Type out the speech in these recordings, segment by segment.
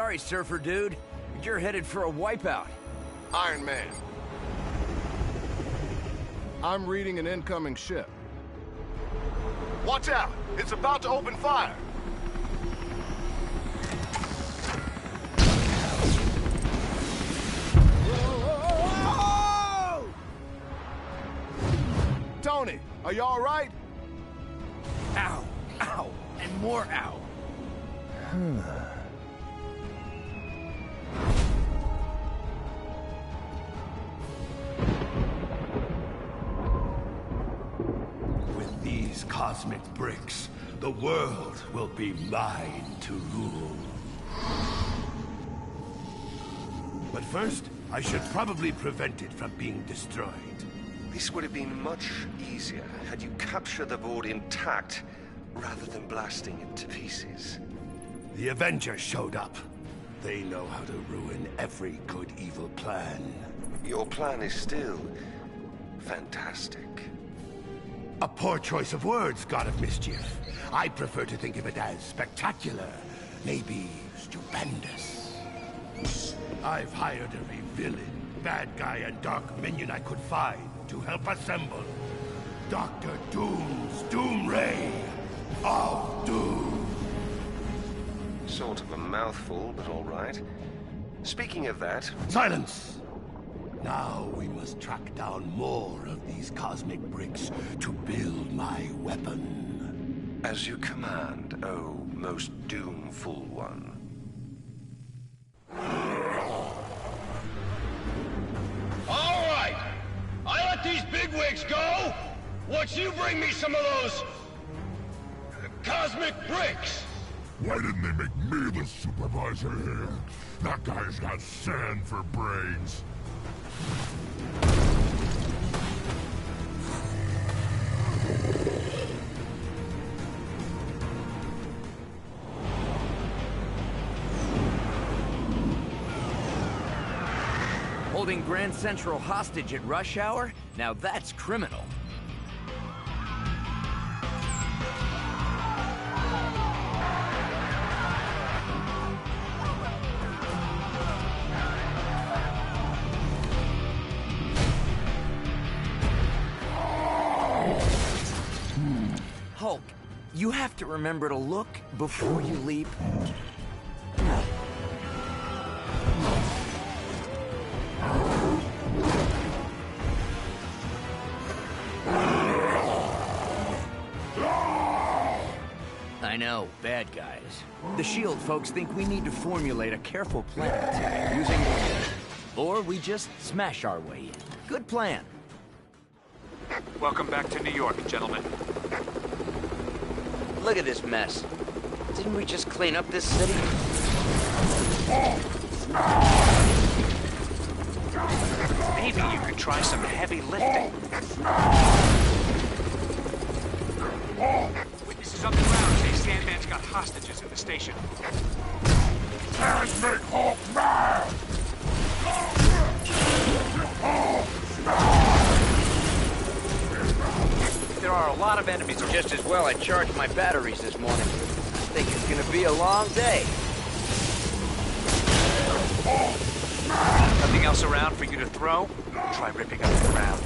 Sorry, surfer dude. You're headed for a wipeout. Iron Man. I'm reading an incoming ship. Watch out! It's about to open fire! Whoa! Tony, are you all right? Ow, ow, and more ow. With these cosmic bricks, the world will be mine to rule. But first, I should probably prevent it from being destroyed. This would have been much easier had you captured the board intact, rather than blasting it to pieces. The Avengers showed up. They know how to ruin every good evil plan. Your plan is still fantastic. A poor choice of words, God of Mischief. I prefer to think of it as spectacular, maybe stupendous. I've hired every villain, bad guy, and dark minion I could find to help assemble Dr. Doom's Doom Ray of Doom. Sort of a mouthful, but all right. Speaking of that... Silence! Now we must track down more of these cosmic bricks to build my weapon. As you command, oh most doomful one. All right! I let these bigwigs go! Once you bring me some of those... cosmic bricks! Why didn't they make me the supervisor here? That guy's got sand for brains. Holding Grand Central hostage at rush hour? Now that's criminal. Hulk, you have to remember to look before you leap. I know, bad guys. The SHIELD folks think we need to formulate a careful plan of attack using... Or we just smash our way in. Good plan. Welcome back to New York, gentlemen. Look at this mess. Didn't we just clean up this city? Maybe you could try some heavy lifting. Witnesses on the ground say Sandman's got hostages in the station. Let's make Hulk mad! There are a lot of enemies. Just as well I charged my batteries this morning. I think it's gonna be a long day. Nothing else around for you to throw? Try ripping up the ground.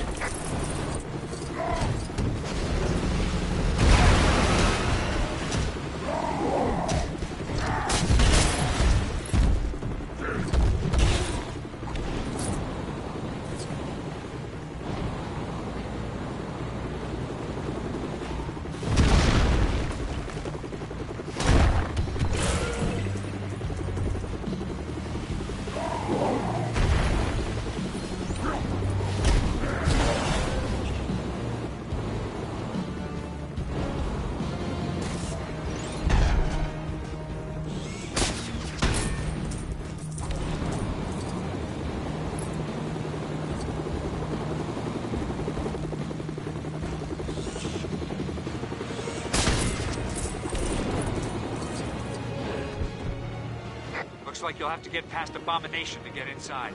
Looks like you'll have to get past Abomination to get inside.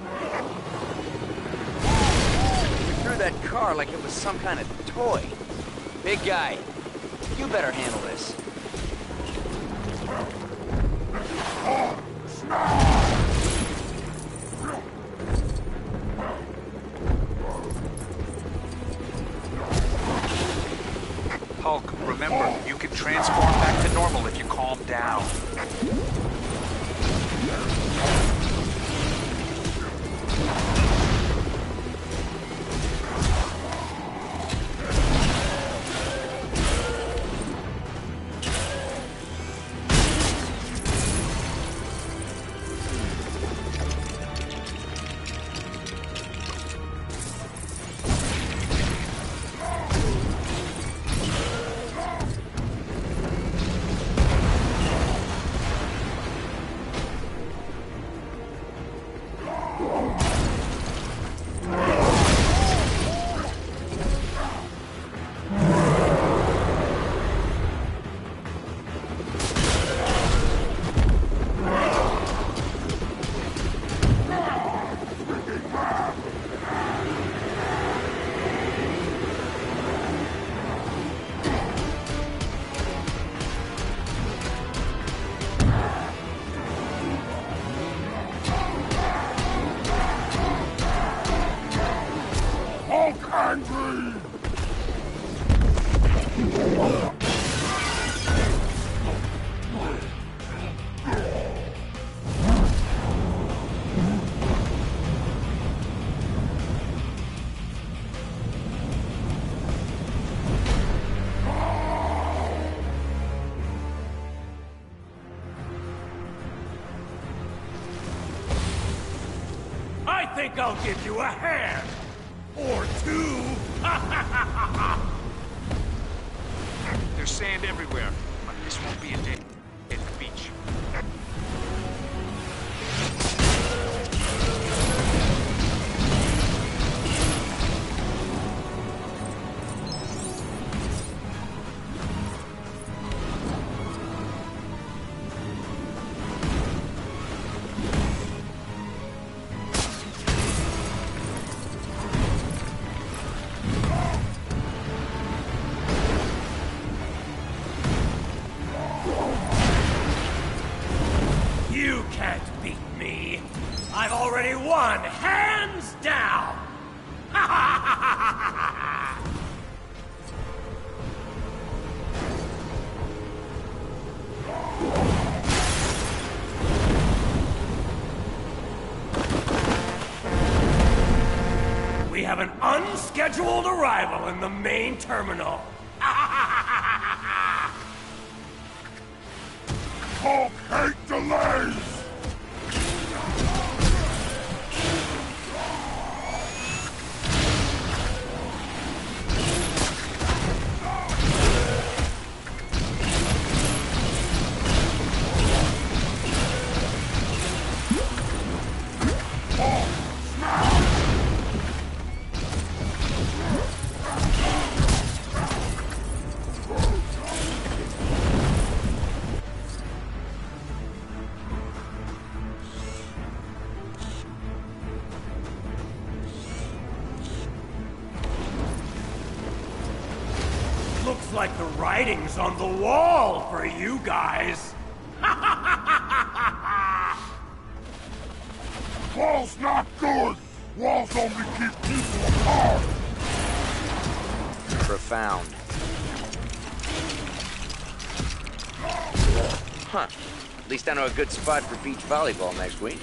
We threw that car like it was some kind of toy. Big guy, you better handle this. Hulk, remember, you can transform back to normal if you calm down. I think I'll give you a hand! Or two! There's sand everywhere, but this won't be a day at the beach. You can't beat me! I've already won, hands down! We have an unscheduled arrival in the main terminal. Hulk hate delays! Looks like the writing's on the wall for you guys. Walls not good! Walls only keep people apart! Profound. Huh. At least I know a good spot for beach volleyball next week.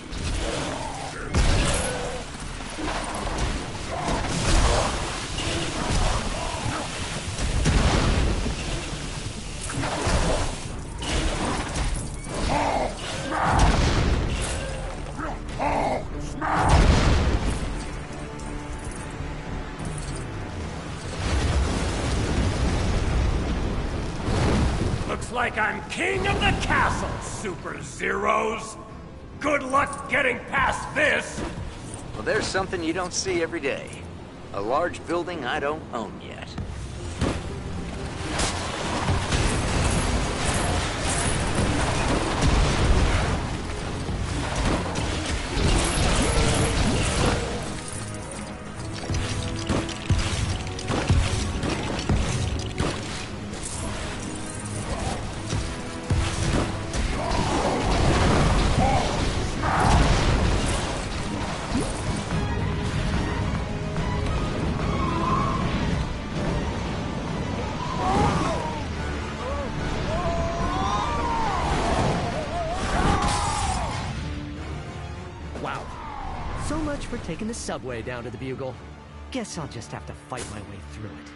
Looks like I'm king of the castle, Super Zeros. Good luck getting past this. Well, there's something you don't see every day. A large building I don't own yet. taking the subway down to the Bugle. Guess I'll just have to fight my way through it.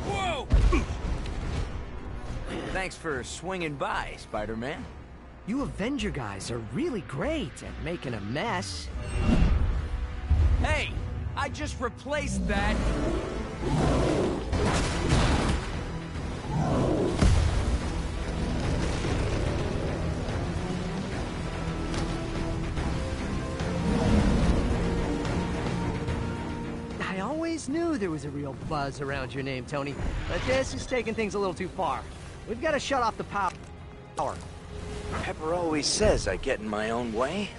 Whoa! Thanks for swinging by, Spider-Man. You Avenger guys are really great at making a mess. Hey! I just replaced that! I always knew there was a real buzz around your name, Tony, but this is taking things a little too far. We've got to shut off the power. Pepper always says I get in my own way.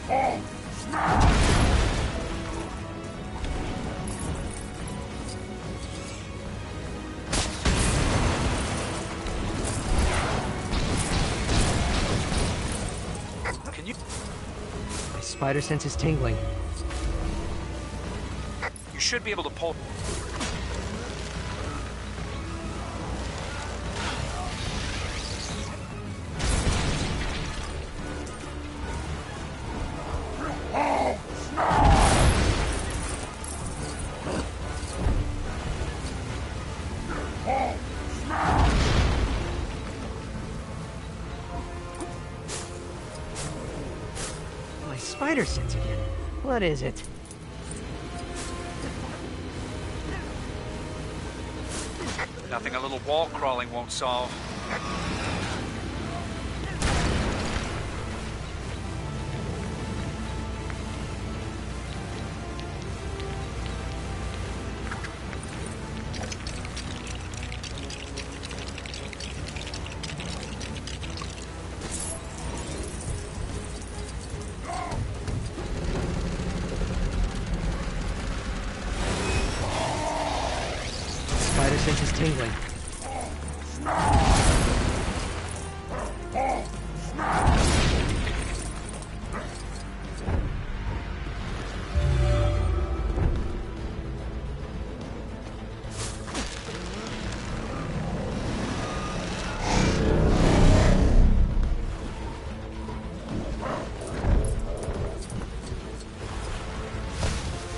Oh, snap! Can you... My spider sense is tingling. You should be able to pull... My spider sense again. What is it? Nothing a little wall crawling won't solve. Spider sense is tingling.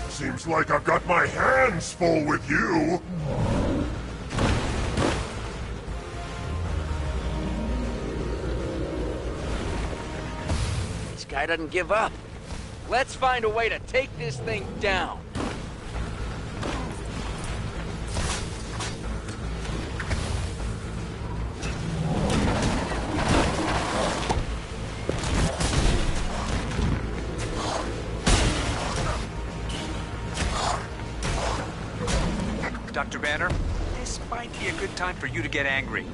Seems like I've got my hands full with you. This guy doesn't give up. Let's find a way to take this thing down. Dr. Banner, this might be a good time for you to get angry.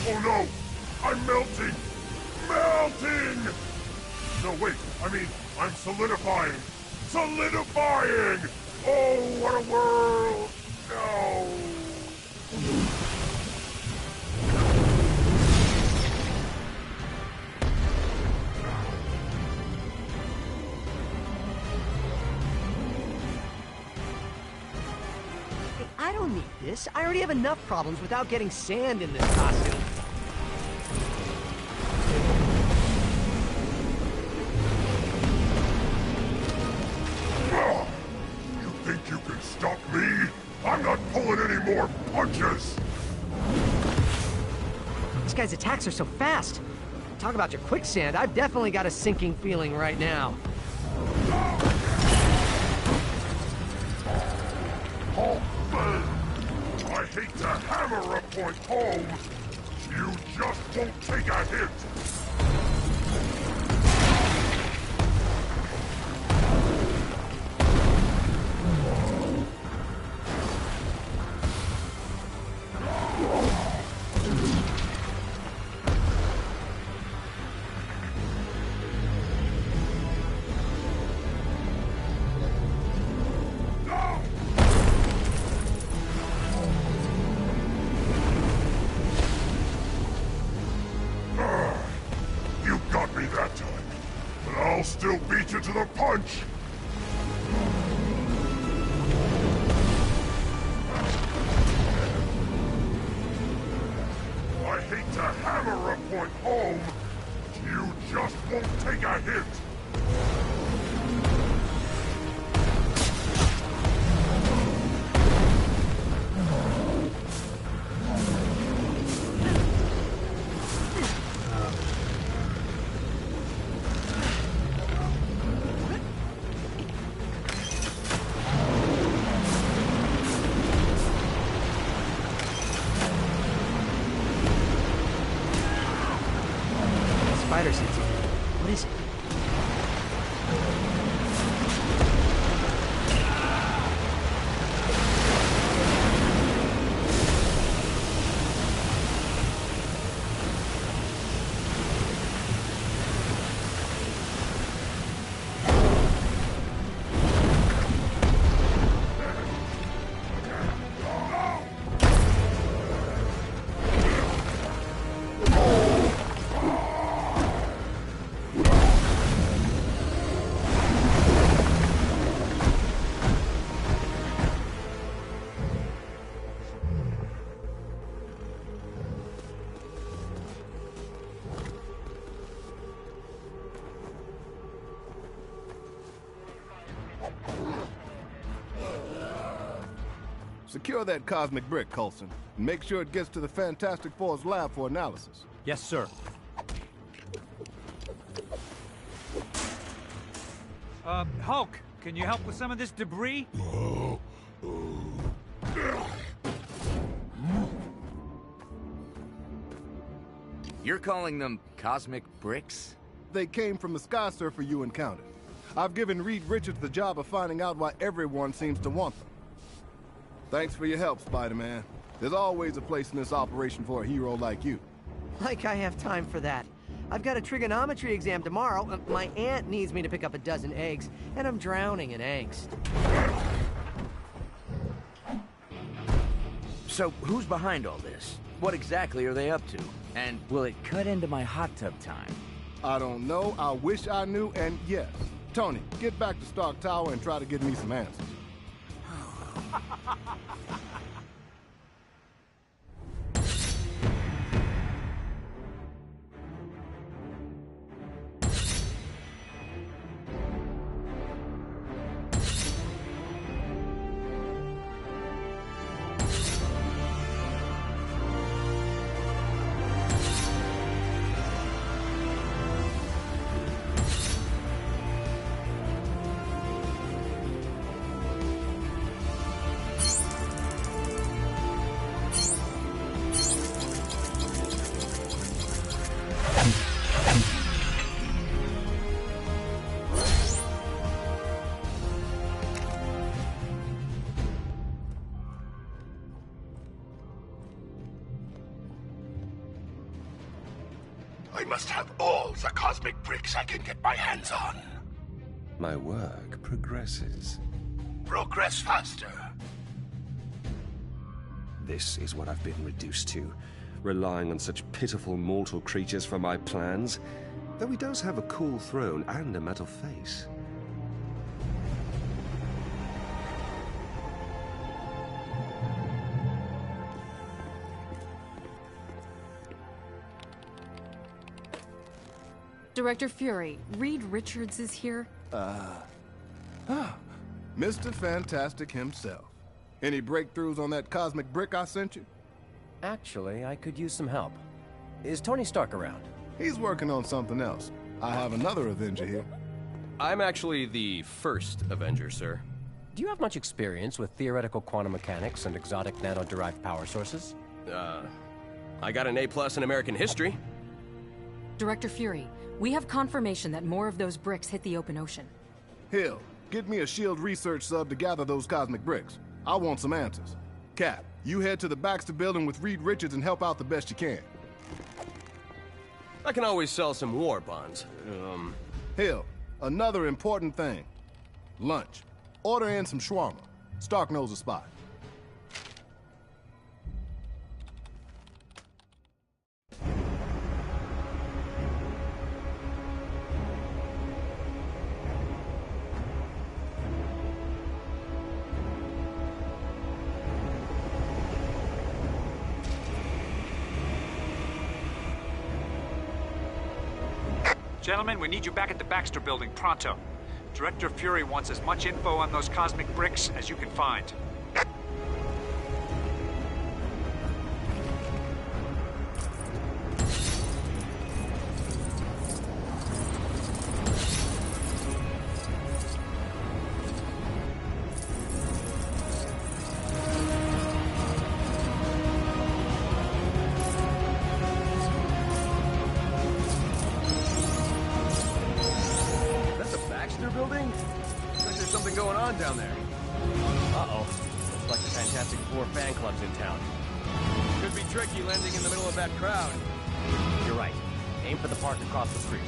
Oh no! I'm melting! Melting! No, wait, I mean, I'm solidifying! Solidifying! Oh, what a world! No! I don't need this. I already have enough problems without getting sand in this costume. You think you can stop me? I'm not pulling any more punches! This guy's attacks are so fast. Talk about your quicksand. I've definitely got a sinking feeling right now. Oh, man! I hate to hammer a point home! You just won't take a hit! Secure that cosmic brick, Coulson. And make sure it gets to the Fantastic Four's lab for analysis. Yes, sir. Hulk, can you help with some of this debris? You're calling them cosmic bricks? They came from the Sky Surfer you encountered. I've given Reed Richards the job of finding out why everyone seems to want them. Thanks for your help, Spider-Man. There's always a place in this operation for a hero like you. Like I have time for that. I've got a trigonometry exam tomorrow. My aunt needs me to pick up a dozen eggs, and I'm drowning in angst. So, who's behind all this? What exactly are they up to? And will it cut into my hot tub time? I don't know, I wish I knew, and yes. Tony, get back to Stark Tower and try to get me some answers. I must have all the cosmic bricks I can get my hands on. My work progresses. Progress faster. This is what I've been reduced to, relying on such pitiful mortal creatures for my plans. Though he does have a cool throne and a metal face. Director Fury, Reed Richards is here. Mr. Fantastic himself. Any breakthroughs on that cosmic brick I sent you? Actually, I could use some help. Is Tony Stark around? He's working on something else. I have another Avenger here. I'm actually the first Avenger, sir. Do you have much experience with theoretical quantum mechanics and exotic nano-derived power sources? I got an A+ in American history. Director Fury, we have confirmation that more of those bricks hit the open ocean. Hill, get me a SHIELD research sub to gather those cosmic bricks. I want some answers. Cap, you head to the Baxter building with Reed Richards and help out the best you can. I can always sell some war bonds. Hill, another important thing. Lunch. Order in some shawarma. Stark knows a spot. Gentlemen, we need you back at the Baxter building pronto. Director Fury wants as much info on those cosmic bricks as you can find. Building? Looks like there's something going on down there. Uh-oh. Looks like the Fantastic Four fan club's in town. Could be tricky landing in the middle of that crowd. You're right. Aim for the park across the street.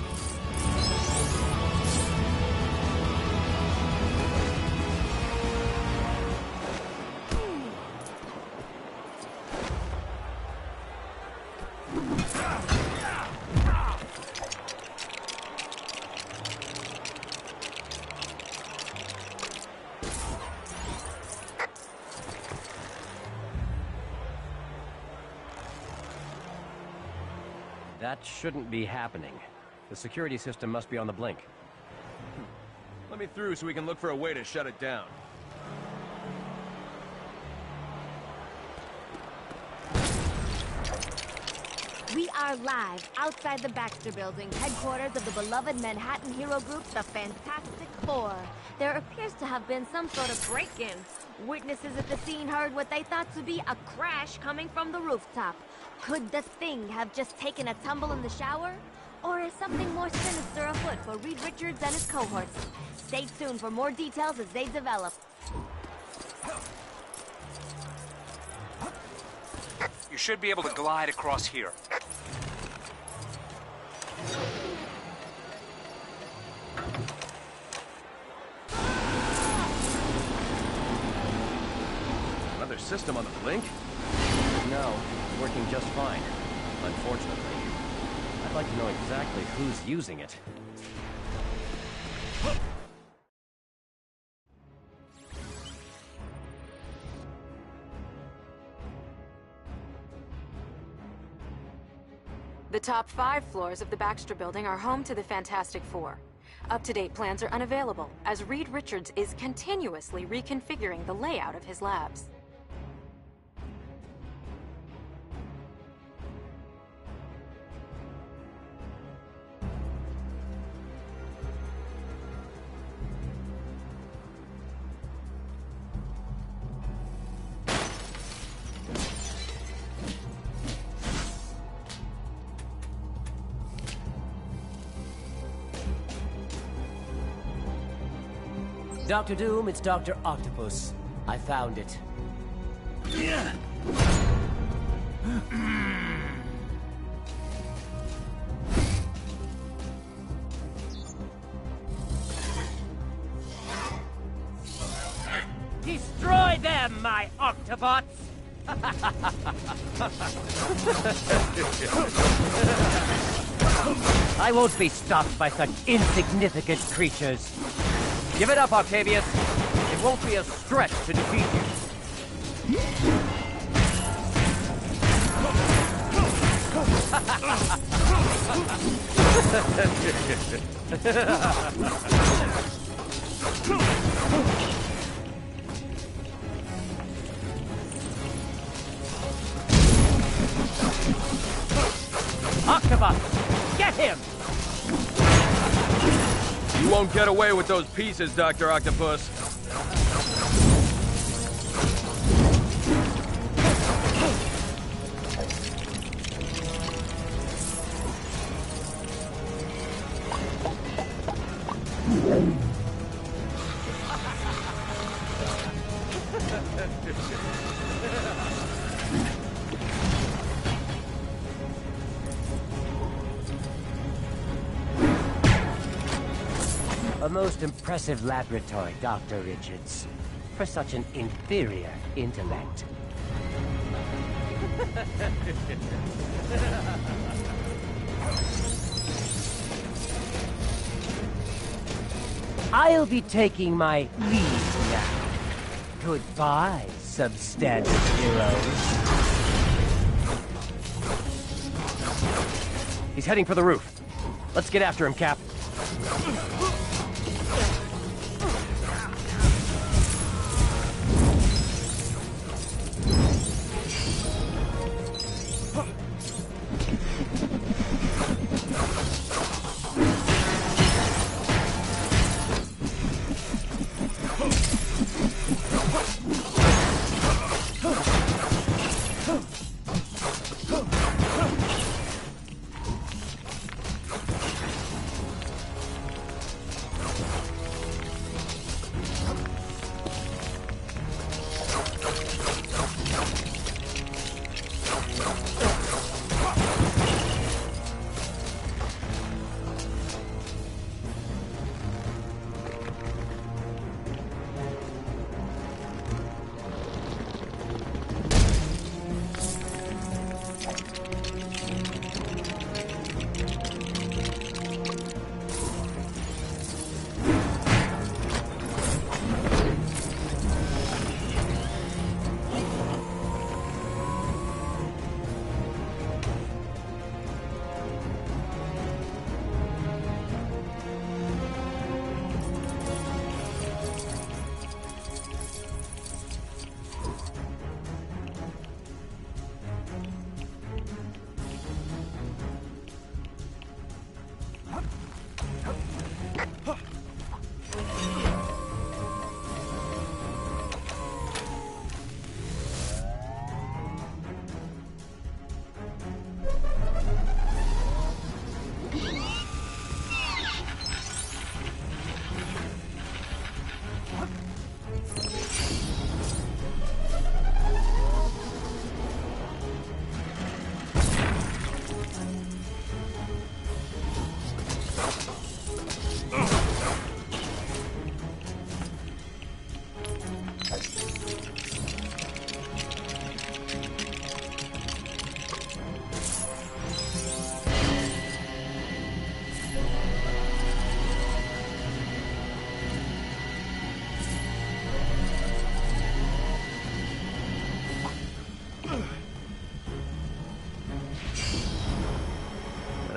That shouldn't be happening. The security system must be on the blink. Let me through so we can look for a way to shut it down. We are live outside the Baxter Building, headquarters of the beloved Manhattan hero group, the Fantastic Four. There appears to have been some sort of break-in. Witnesses at the scene heard what they thought to be a crash coming from the rooftop. Could the Thing have just taken a tumble in the shower? Or is something more sinister afoot for Reed Richards and his cohorts? Stay tuned for more details as they develop. You should be able to glide across here. Another system on the blink? No, it's working just fine. Unfortunately. I'd like to know exactly who's using it. The top 5 floors of the Baxter Building are home to the Fantastic Four. Up-to-date plans are unavailable, as Reed Richards is continuously reconfiguring the layout of his labs. Dr. Doom, it's Dr. Octopus. I found it. Destroy them, my Octobots! I won't be stopped by such insignificant creatures. Give it up, Octavius. It won't be a stretch to defeat you. Octobot, get him! You won't get away with those pieces, Dr. Octopus. A most impressive laboratory, Dr. Richards, for such an inferior intellect. I'll be taking my leave now. Goodbye, substandard heroes. He's heading for the roof. Let's get after him, Cap.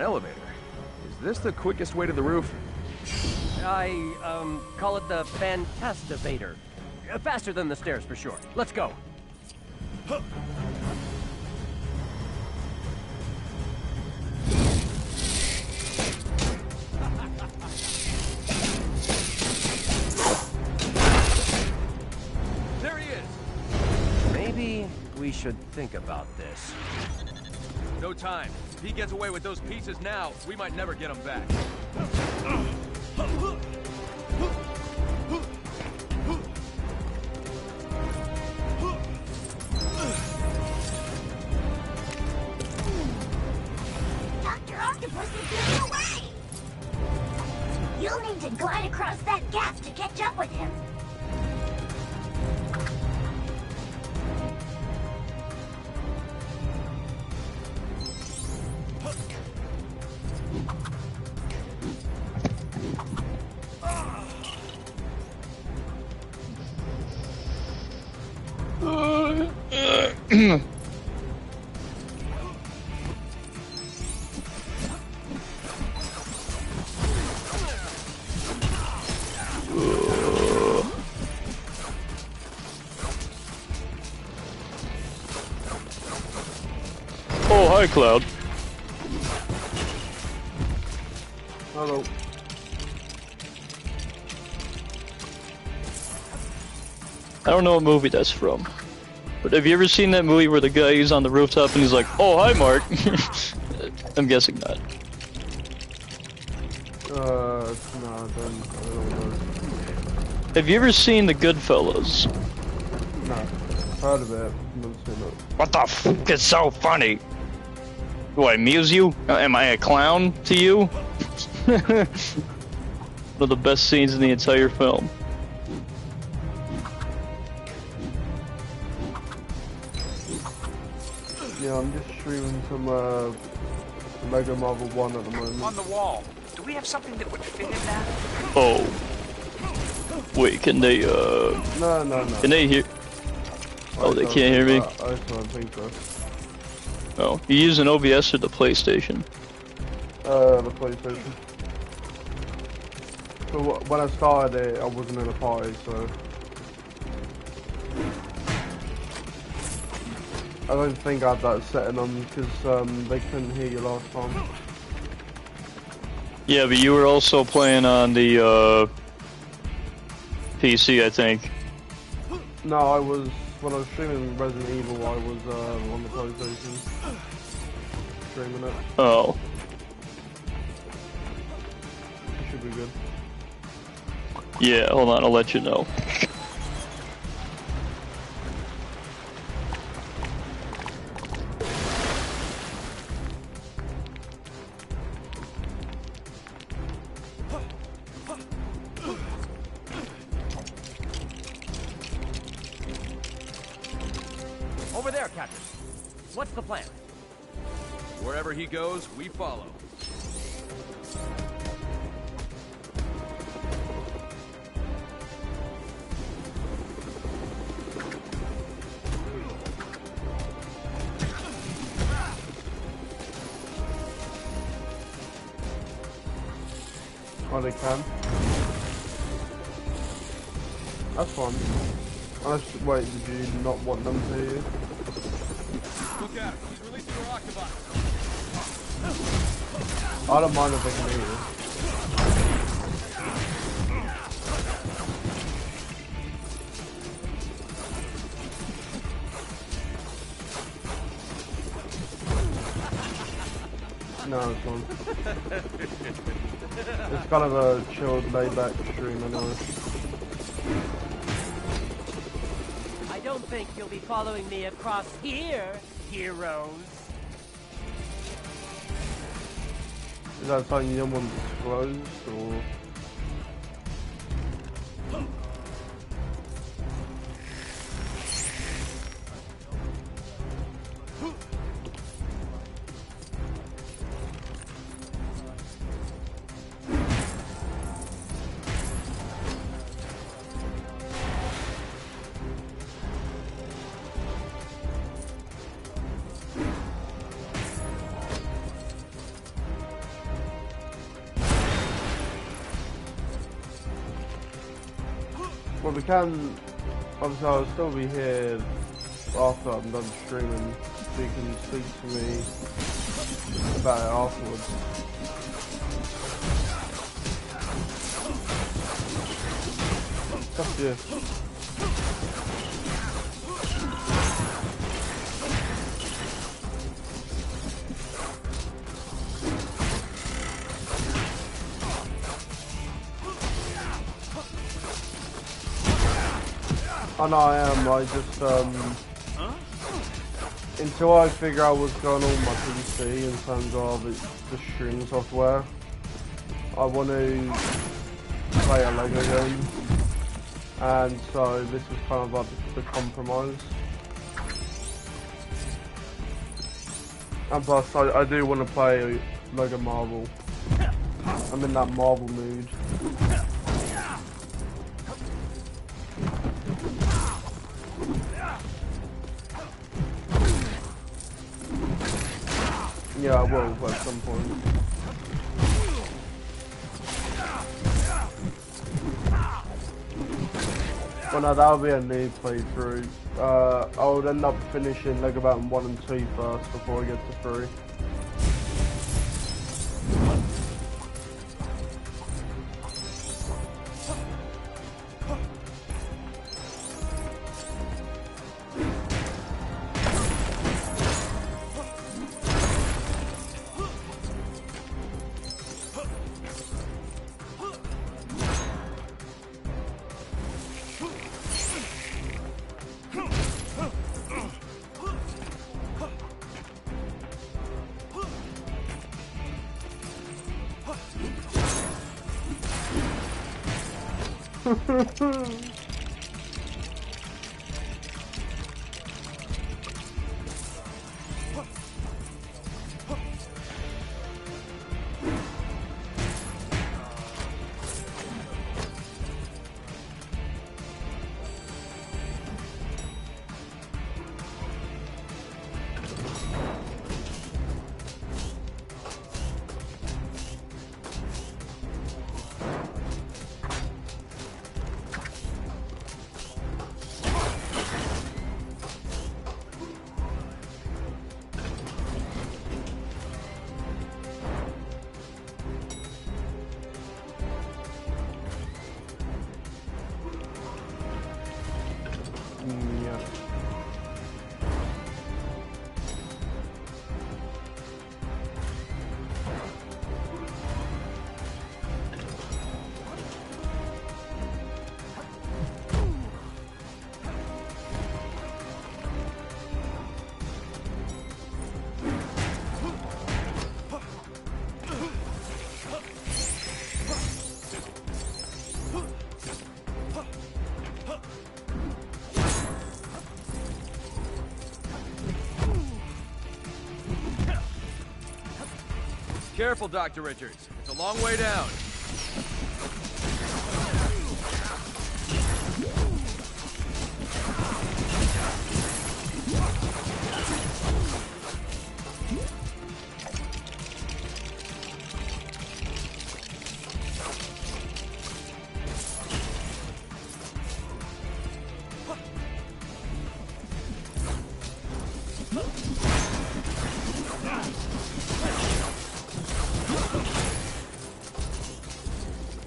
elevator. Is this the quickest way to the roof? I call it the Fantastivator. Faster than the stairs, for sure. Let's go. There he is! Maybe we should think about this. No time. If he gets away with those pieces now, we might never get him back. Dr. Octopus is getting away! You'll need to glide across that gap to catch up with him. Oh, hi, Cloud. Hello. I don't know what movie that's from, but have you ever seen that movie where the guy is on the rooftop and he's like, "Oh, hi, Mark"? I'm guessing not. No, I don't know. Have you ever seen The Goodfellas? No, heard of it. Never seen it. What the f is so funny? Do I amuse you? Am I a clown to you? One of the best scenes in the entire film. Yeah, I'm just streaming some Lego Marvel 1 at the moment. On the wall. Do we have something that would fit in that? Oh. Wait, can they, No. Can they hear? Oh, they can't hear me? I don't think so. Oh, you using OBS or the PlayStation? The PlayStation. So when I started it, I wasn't in a party, so... I don't think I had that setting on, because they couldn't hear you last time. Yeah, but you were also playing on the, PC, I think. No, I was... When I was streaming Resident Evil, I was on the PlayStation. Streaming it. Oh. It should be good. Yeah, hold on, I'll let you know. Over there, Cactus. What's the plan? Wherever he goes, we follow. Oh, they can. That's fun. Unless, wait, did you not want them to hear you? Look at him. He's releasing our Octobot. I don't mind if they can hear you. No, it's fun. It's kind of a chilled, laid-back stream, anyway. I don't think you'll be following me across here, heroes. Is that something you don't want disclosed, or...? Well, we can. Obviously, I'll still be here after I'm done streaming, so you can speak to me about it afterwards. That's you. I know I am, I just, until I figure out what's going on with my PC in terms of the streaming software, I want to play a Lego game, and so this is kind of like the compromise. And plus, I do want to play Lego Marvel. I'm in that Marvel mood. Yeah, I will at some point. Well, no, that'll be a new playthrough. I would end up finishing Lego Batman 1 and 2 first before I get to 3. Careful, Dr. Richards. It's a long way down.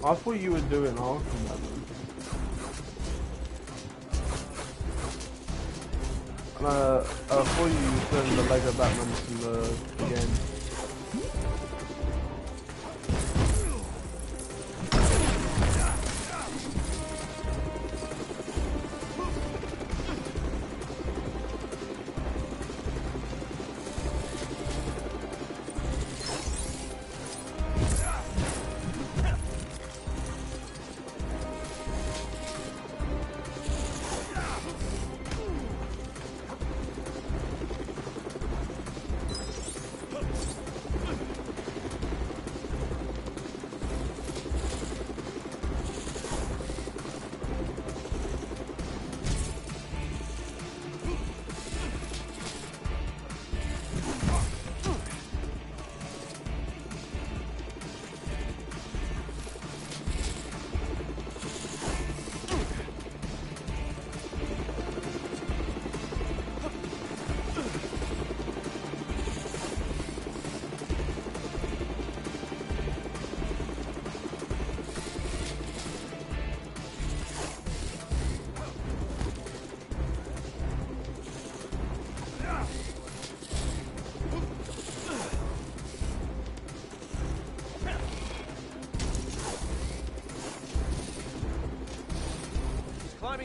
I thought you were doing Arkham Batman. I thought you were doing the Lego Batman from the game.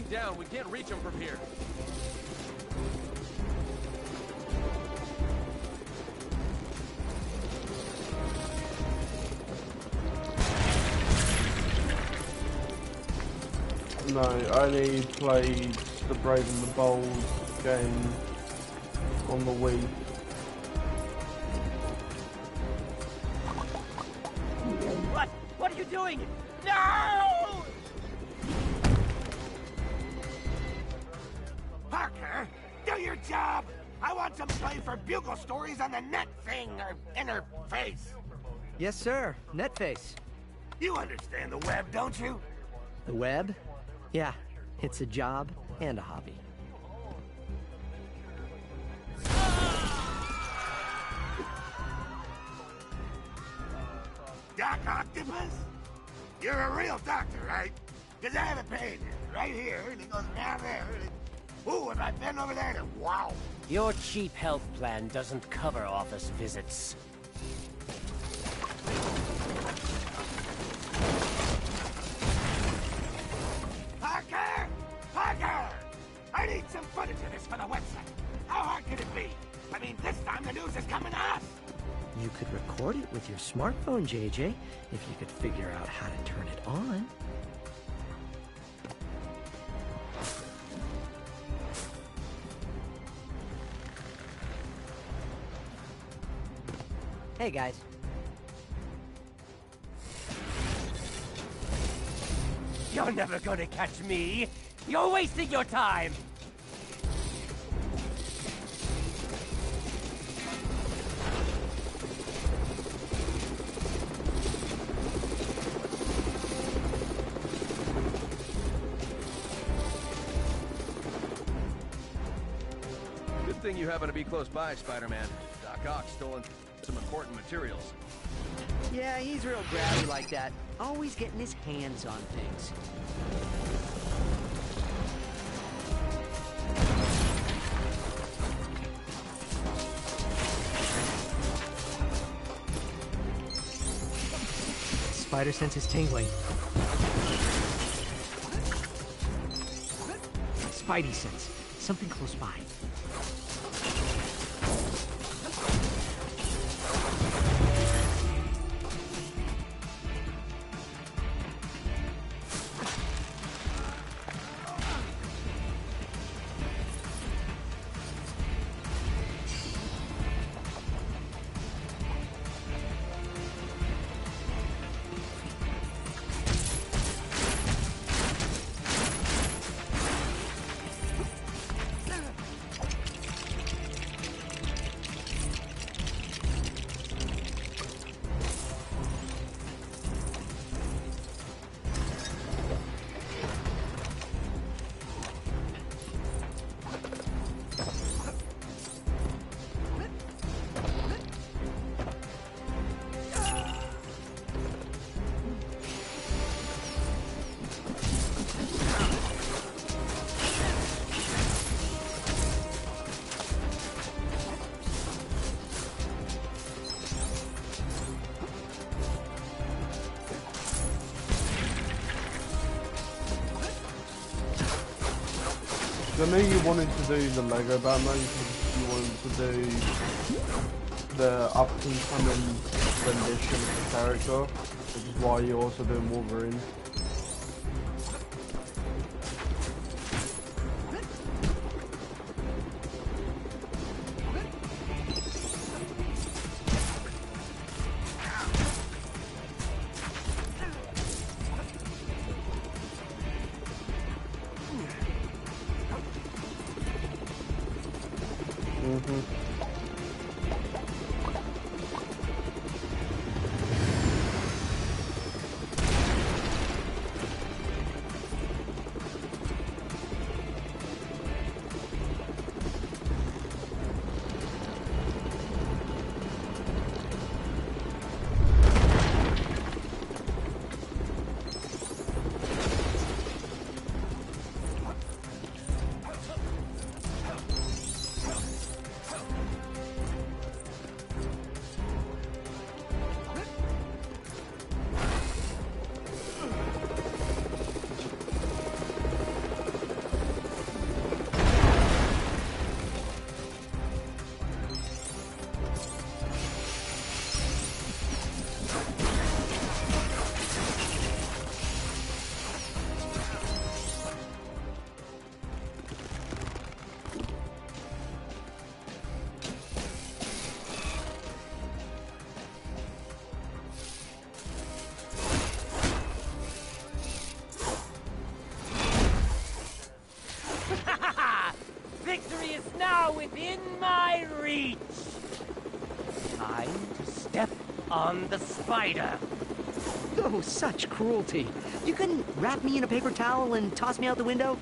down. We can't reach him from here. No, I only played the Brave and the Bold game on the Wii. What? What are you doing? No! Parker, do your job! I want some play for Bugle Stories on the net thing, or interface. Yes, sir. Netface. You understand the web, don't you? The web? Yeah, it's a job and a hobby. Doc Octopus? You're a real doctor, right? Because I have a pain right here, and it goes down there. Ooh, if I bend over there, wow. Your cheap health plan doesn't cover office visits. Parker! Parker! I need some footage of this for the website. How hard could it be? I mean, this time the news is coming to us. You could record it with your smartphone, JJ, if you could figure out how to turn it on. Hey, guys. You're never gonna catch me! You're wasting your time! Good thing you happen to be close by, Spider-Man. Doc Ock's stolen some important materials. Yeah, he's real grabby like that. Always getting his hands on things. Spider sense is tingling. Spidey sense. Something close by. I know you wanted to do the Lego Batman because you wanted to do the up-and-coming rendition of the character, which is why you're also doing Wolverine. now within my reach. Time to step on the spider. Oh, such cruelty. You couldn't wrap me in a paper towel and toss me out the window?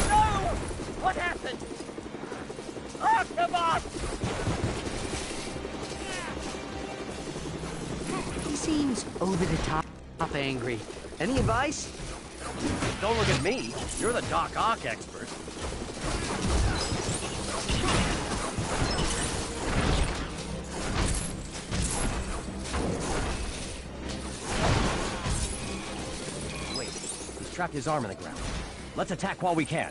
No! What happened? Octobot! He seems over the top angry. Any advice? Don't look at me. You're the Doc Ock expert. Wait, he's trapped his arm in the ground. Let's attack while we can.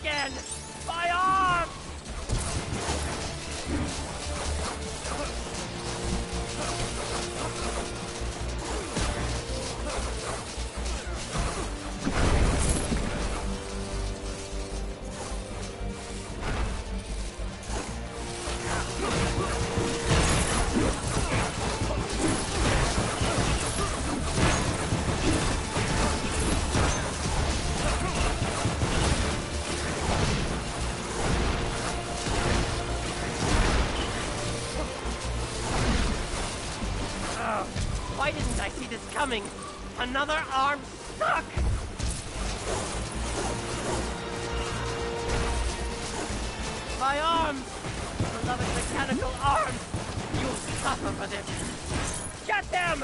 Again! My arm! Why didn't I see this coming? Another arm stuck! My arms! Beloved mechanical arms! You'll suffer for this! Get them!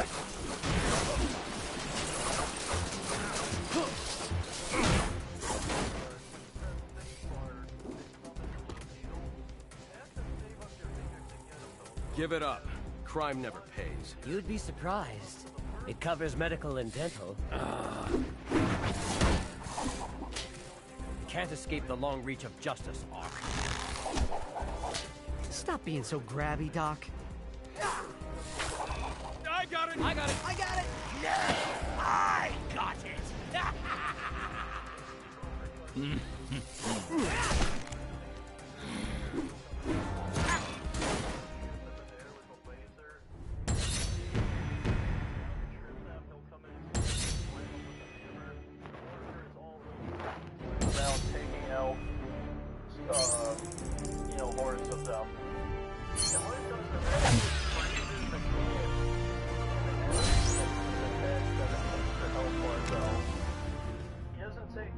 Give it up. Crime never pays. You'd be surprised. It covers medical and dental. Can't escape the long reach of justice, Ark. Stop being so grabby, Doc. I got it! I got it! I got it! No! I got it! hordes of them. And what it does he doesn't take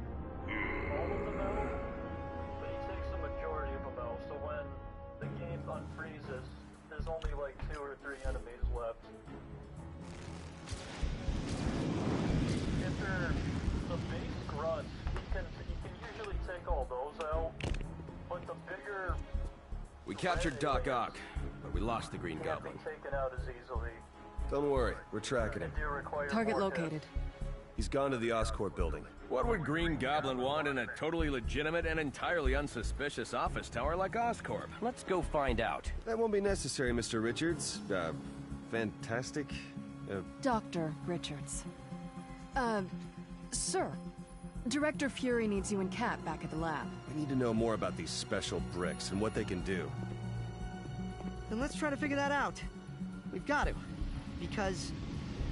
all of them out, but he takes the majority of them out. So when the game unfreezes, there's only like 2 or 3 enemies left. If they're the base grunts, he can usually take all those out, but the bigger... We captured Doc Ock, but we lost the Green Goblin. Can't be taken out as easily. Don't worry, we're tracking him. Target located. He's gone to the Oscorp building. What would Green Goblin want in a totally legitimate and entirely unsuspicious office tower like Oscorp? Let's go find out. That won't be necessary, Mr. Richards. Fantastic. Dr. Richards. Sir. Director Fury needs you and Kat back at the lab. I need to know more about these special bricks and what they can do. Then let's try to figure that out. We've got to. Because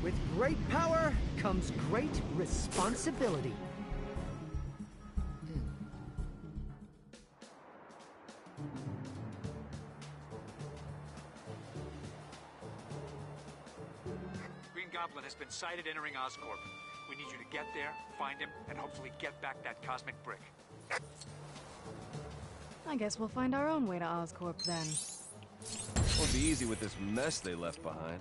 with great power comes great responsibility. sighted entering Oscorp. We need you to get there, find him, and hopefully get back that cosmic brick. I guess we'll find our own way to Oscorp then. Won't be easy with this mess they left behind.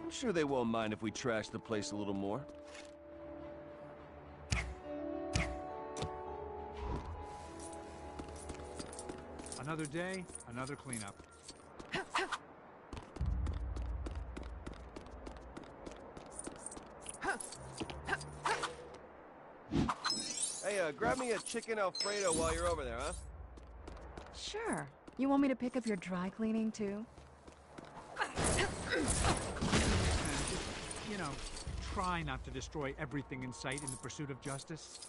I'm sure they won't mind if we trash the place a little more. Another day, another cleanup. Hey, grab me a chicken Alfredo while you're over there, huh? Sure. You want me to pick up your dry cleaning, too? You know, try not to destroy everything in sight in the pursuit of justice.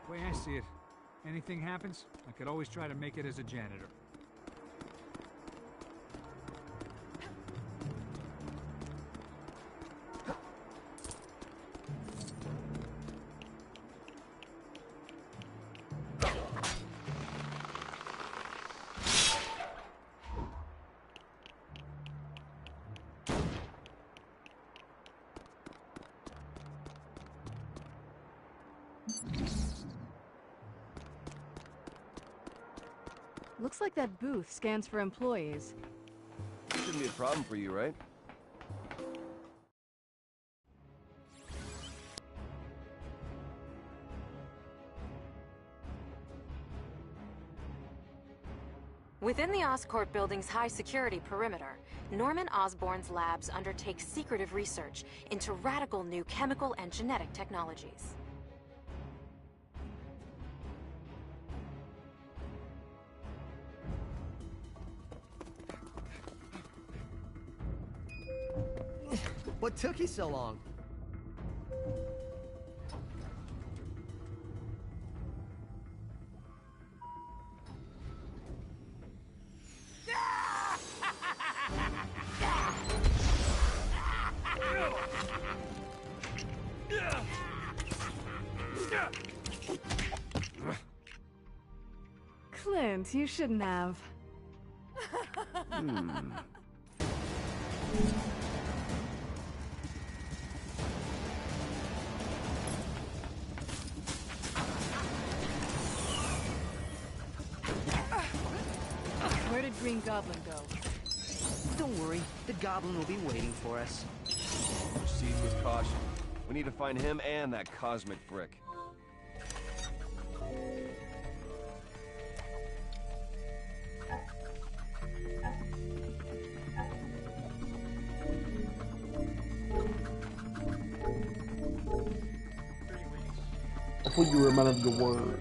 The way I see it, anything happens, I could always try to make it as a janitor. Looks like that booth scans for employees. Shouldn't be a problem for you, right? Within the Oscorp building's high-security perimeter, Norman Osborn's labs undertake secretive research into radical new chemical and genetic technologies. What took you so long? Clint, you shouldn't have. Where did Green Goblin go? Don't worry, the Goblin will be waiting for us. Proceed with caution. We need to find him and that cosmic brick. I thought you were a man of your word.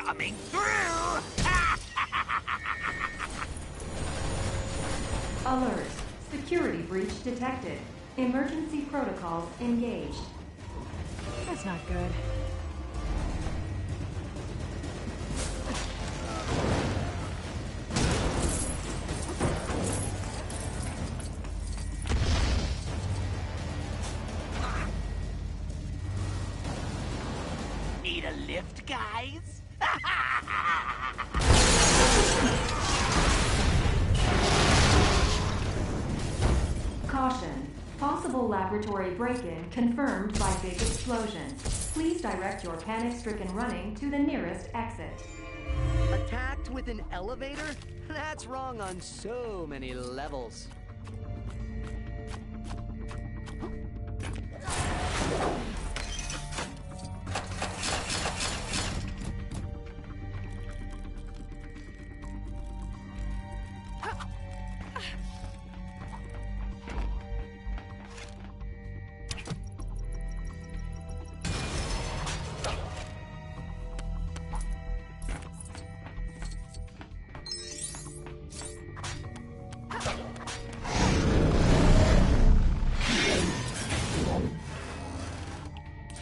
coming through! Alert. Security breach detected. Emergency protocols engaged. That's not good. Need a lift, guys? Caution. Possible laboratory break-in confirmed by big explosion. Please direct your panic-stricken running to the nearest exit. Attacked with an elevator? That's wrong on so many levels.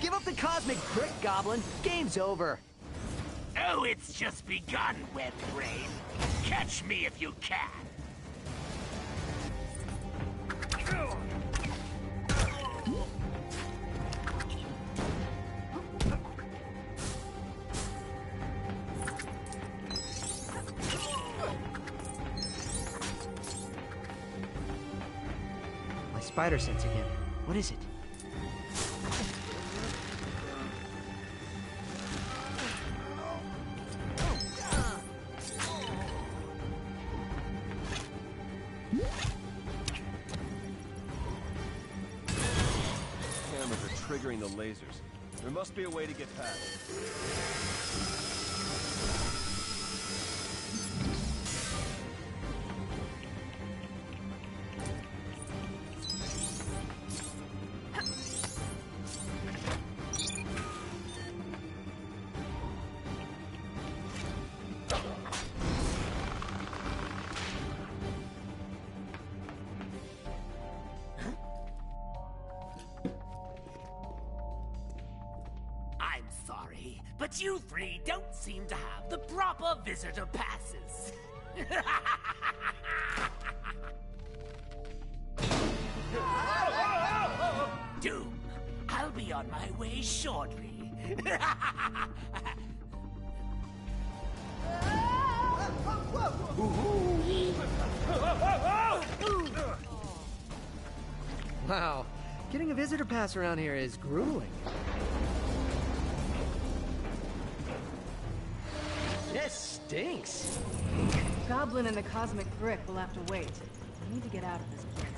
Give up the cosmic brick, Goblin. Game's over. Oh, it's just begun, web brain. Catch me if you can. My spider sense again. What is it? Cameras are triggering the lasers. There must be a way to get past. I'm sorry, but you three don't seem to have the proper visitor passes. Doom, I'll be on my way shortly. Wow. Getting a visitor pass around here is grueling. This stinks. Goblin and the cosmic brick will have to wait. I need to get out of this place.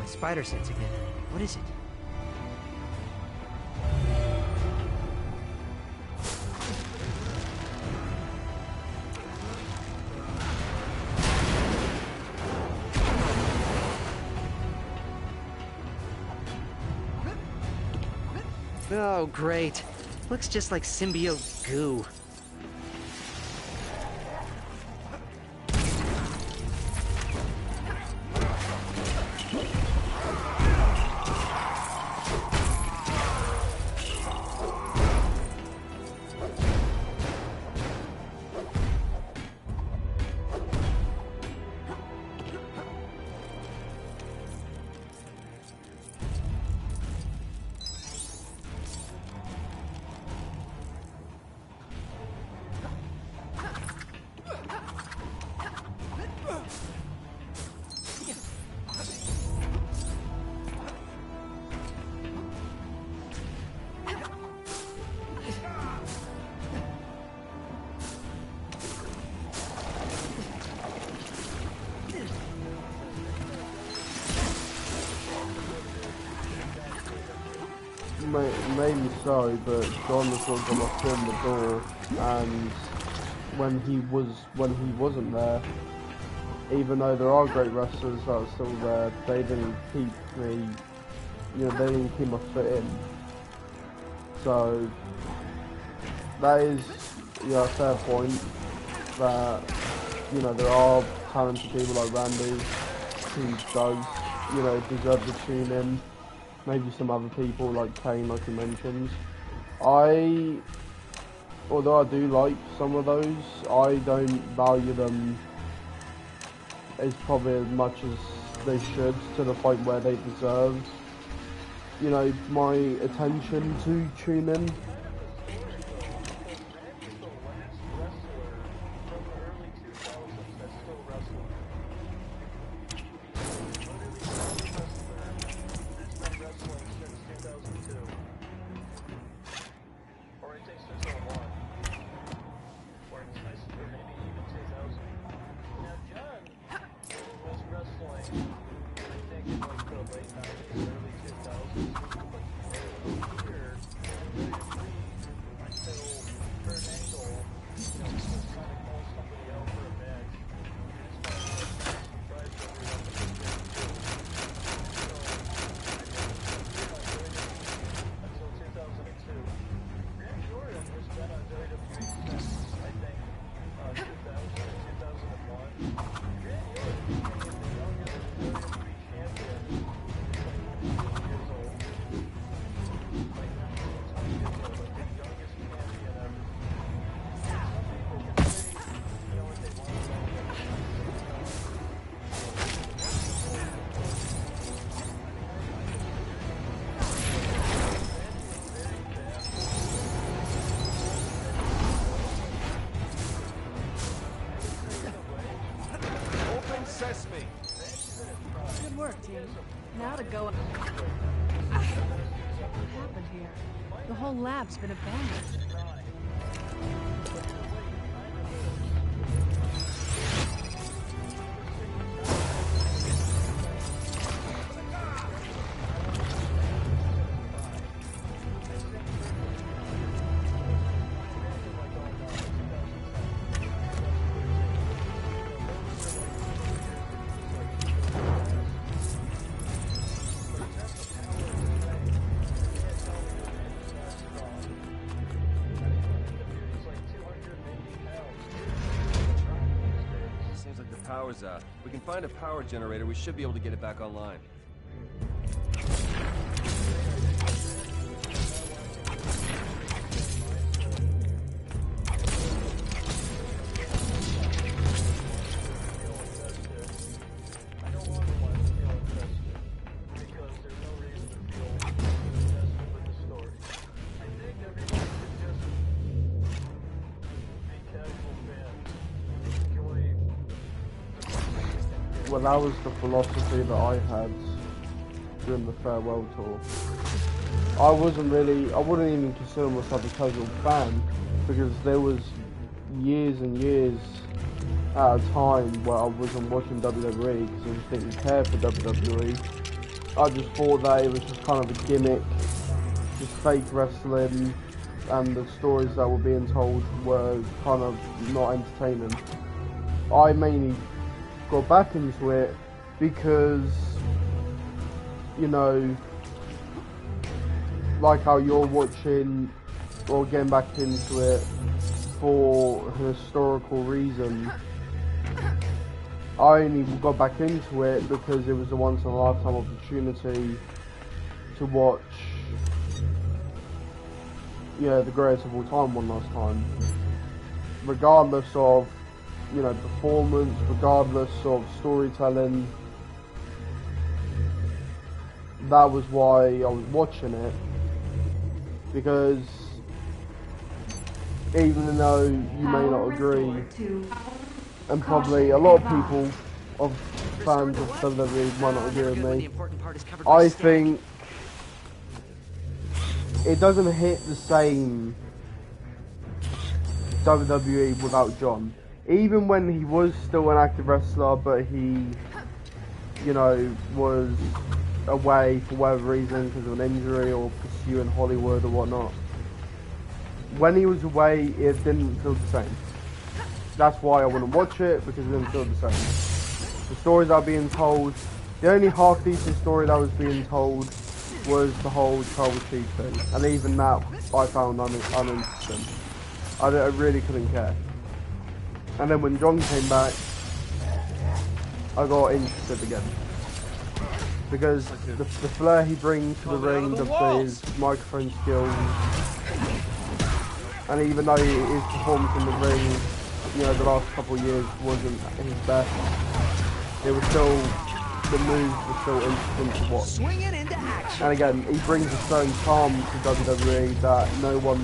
Spider sense again. What is it? Oh, great. Looks just like symbiote goo. Maybe so, but John was sort of locked in the door, and when he wasn't there, even though there are great wrestlers that are still there, they didn't keep me, they didn't keep my foot in. So that is, a fair point. That there are talented people like Randy who does, deserve to tune in. Maybe some other people like Kane, like you mentioned. Although I do like some of those, I don't value them as probably as much as they should, to the point where they deserve, my attention to tune in. Good work, team. Now to go. What happened here? The whole lab's been abandoned. Power's out. If we can find a power generator, we should be able to get it back online. Well, that was the philosophy that I had during the farewell tour. I wouldn't even consider myself a casual fan, because there was years and years at a time where I wasn't watching WWE because I just didn't care for WWE. I just thought that it was just kind of a gimmick, just fake wrestling, and the stories that were being told were kind of not entertaining. I mainly got back into it because, like how you're watching or getting back into it for a historical reason. I only got back into it because it was a once-in-a-lifetime opportunity to watch, the greatest of all time one last time. Regardless of, performance, regardless of storytelling, that was why I was watching it. Because even though you may not agree, and probably a lot of people, fans of WWE might not agree with me, I think it doesn't hit the same WWE without John. Even when he was still an active wrestler, but he, was away for whatever reason, because of an injury or pursuing Hollywood or whatnot. When he was away, it didn't feel the same. That's why I wouldn't watch it, because it didn't feel the same. The stories that are being told, the only half-decent story that was being told was the whole Tribal Chief thing, and even that I found uninteresting. I really couldn't care. And then when John came back, I got interested again. Because the flair he brings to the ring, his microphone skills, and even though his performance in the ring, the last couple of years wasn't his best, it was still, the moves were still interesting to watch. And again, he brings a certain charm to WWE that no one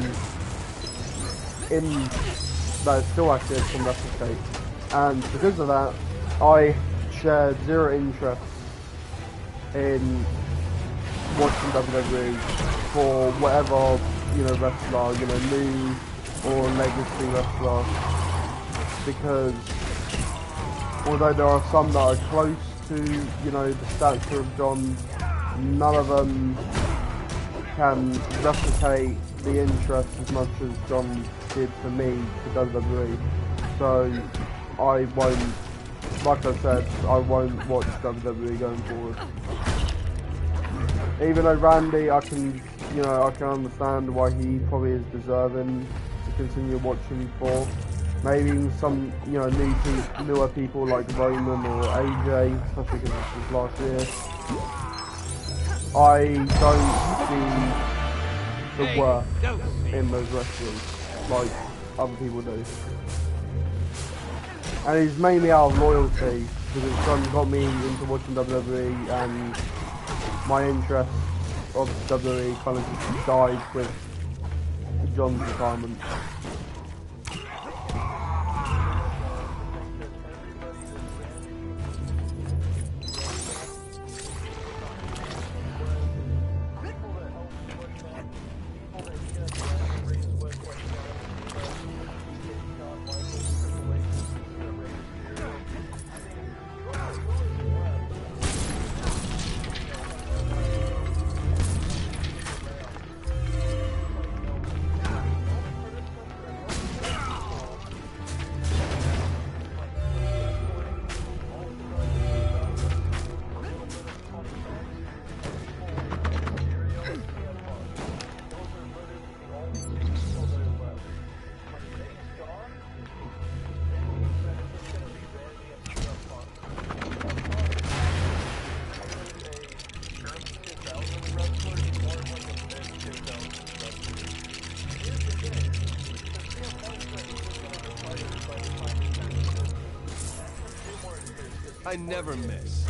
that is still active can replicate. And because of that, I share zero interest in watching WWE for whatever, wrestler, new or legacy wrestler, because although there are some that are close to, the stature of John, none of them can replicate the interest as much as John did for me to WWE. So I won't, like I said, I won't watch WWE going forward. Even though Randy, I can understand why he probably is deserving to continue watching for. Maybe some, newer people like Roman or AJ, especially because this was last year. I don't see the worth in those wrestlers like other people do. And it's mainly out of loyalty, because John got me into watching WWE, and my interest of WWE kind of just died with John's retirement. I never miss.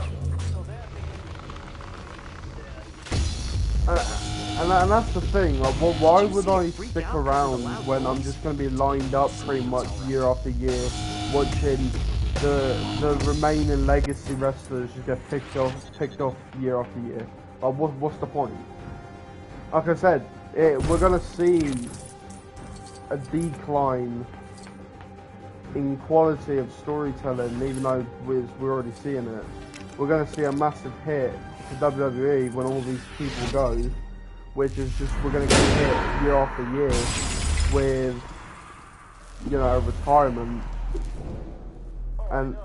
And that's the thing, like, why would I stick around when I'm just going to be lined up pretty much year after year, watching the remaining legacy wrestlers just get picked off year after year? Like, what's the point? Like I said, we're going to see a decline in quality of storytelling, even though we're already seeing it. We're going to see a massive hit to WWE when all these people go, which is just, we're going to get hit year after year with, a retirement, and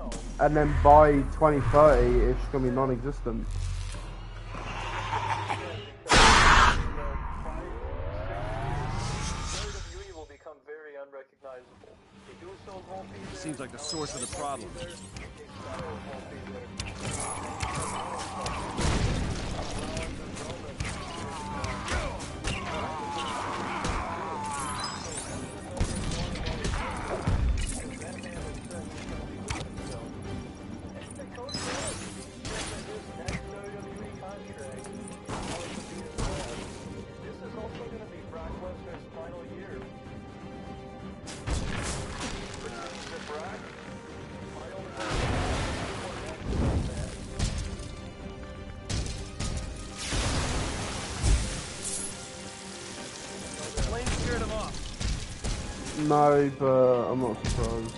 then by 2030 it's going to be non-existent. unrecognizable. The Usos won't be there. Seems like the source of the problem. The Expiros won't be No, but I'm not surprised.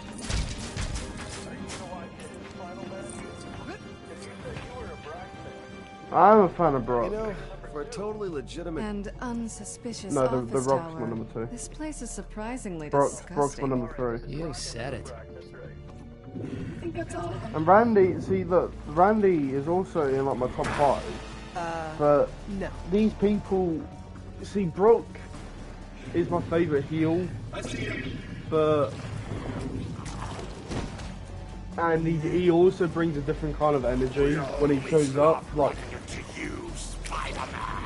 I'm a fan of Brock. You know, for a totally legitimate And unsuspicious No, office the Rock's tower. my number 2. This place is surprisingly Brock's disgusting. my number 3. You said it. And Randy, see, look, Randy is also in like my top 5. But no. These people, see, Brock is my favourite heel, but and he also brings a different kind of energy when he shows up. Like,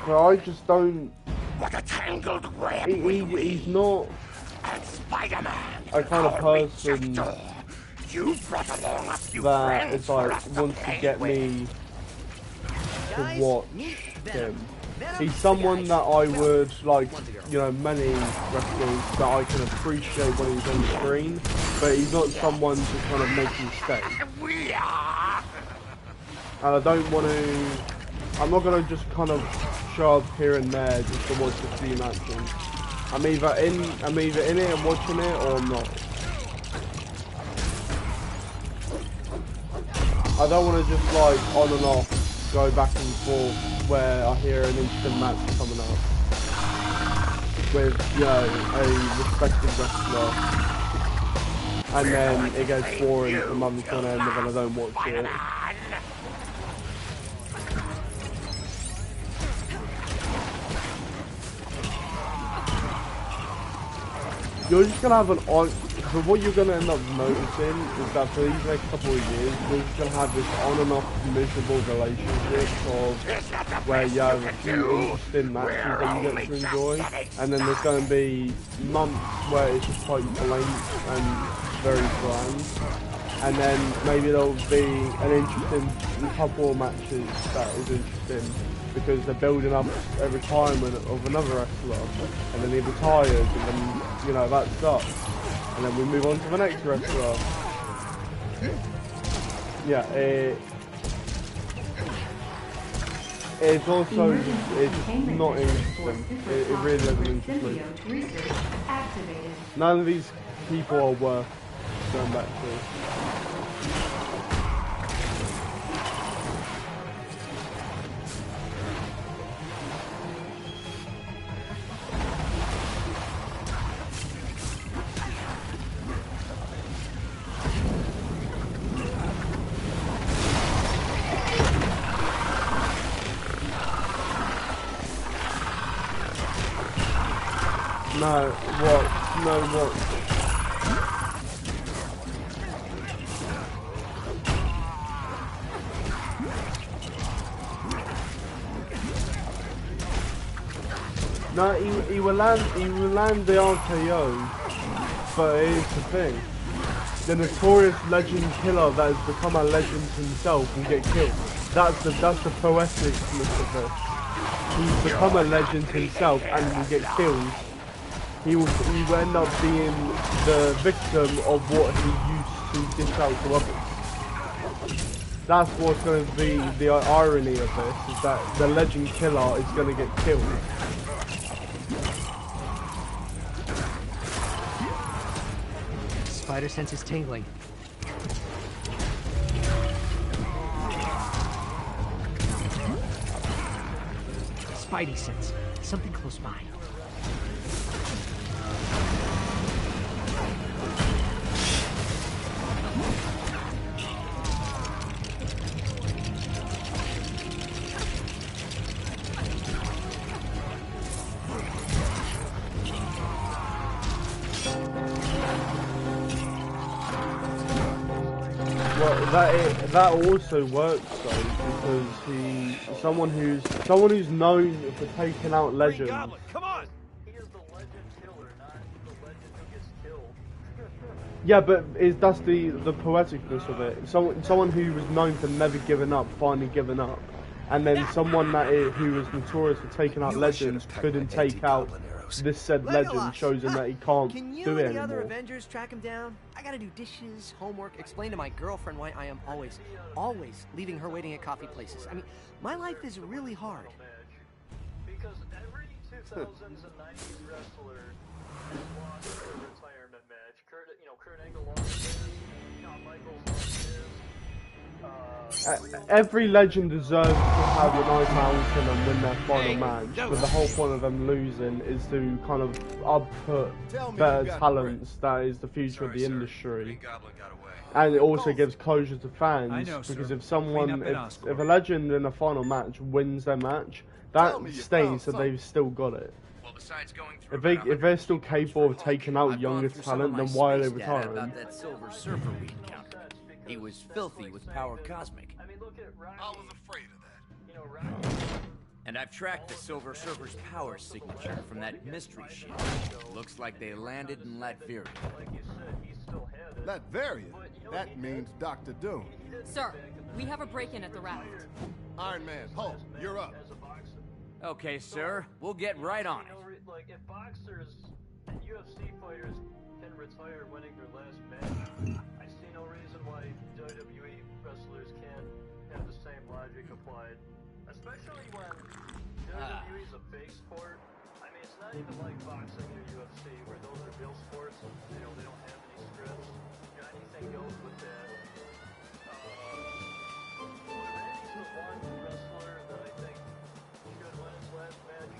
but I just don't. What a tangled web He's not Spider-Man, a kind of person you brought along a few that friends is for like us to wants to play get with. me to watch him. He's someone that I would like, you know, many wrestlers that I can appreciate when he's on the screen, but he's not someone to kind of make me stay. And I don't want to. I'm not gonna just kind of show up here and there just to watch a few matches. I'm either in it and watching it, or I'm not. I don't want to just like on and off go back and forth where I hear an instant match coming up with, you know, a respected wrestler, and then it gets boring for months on end and then I don't watch it. You're just gonna have an on. So what you're gonna end up noticing is that for these next couple of years, you're just gonna have this on and off miserable relationship of where you have a few interesting matches that you get to enjoy, and then there's gonna be months where it's just quite blank and very bland, and then maybe there'll be an interesting couple of matches that is interesting, because they're building up a retirement of another wrestler, and then he retires, and then, you know, that sucks. And then we move on to the next wrestler. Yeah, it's also it's not interesting. It really doesn't interest me. None of these people are worth going back to. No, what? No, what? No, he will land the RKO, but here's the thing. The notorious legend killer that has become a legend himself will get killed. That's the poeticness of it. He's become a legend himself and will get killed. He will end up being the victim of what he used to dish out to others. That's what's going to be the irony of this, is that the legend killer is going to get killed. Spider sense is tingling. Spidey sense. Something close by. But that also works though, because someone who's known for taking out legends. Come on! Yeah, but that's the poeticness of it. Someone who was known for never giving up, finally giving up, and then someone who was notorious for taking out legends couldn't take out this said legend, shows him that he can't Can you do it and the other anymore. Avengers track him down? I gotta do dishes, homework, explain to my girlfriend why I am always leaving her waiting at coffee places. I mean, my life is really hard. Because every 2000s and 90s wrestler has lost their retirement match. Kurt Angle lost his, Shawn Michaels lost his. Every legend deserves to have a nice outing and win their final match, but the whole point of them losing is to kind of output better talents that is the future of the industry. And it also gives closure to fans, because if a legend in a final match wins their match, that states that they've still got it. If they're still capable of taking out younger talent, then why are they retiring? About that Silver Surfer we encountered. He was filthy with power cosmic. I mean, look at Rocky. I was afraid of that. You know, Rocky. And I've tracked the Silver Surfer's power signature from that mystery ship. Looks like they landed in Latveria. Like you said, he still had it. Latveria? That means Dr. Doom. Sir, we have a break-in at the raft. Iron Man, Hulk, you're up. Okay, sir. We'll get right on it. Like, if boxers and UFC fighters can retire winning their last match, I see no reason why WWE wrestlers can't have the same logic applied. Especially when WWE is a fake sport. I mean, it's not even like boxing or UFC, where those are real sports. They don't have any scripts. You know, anything goes with that. Randy's the one wrestler that I think should win his last match.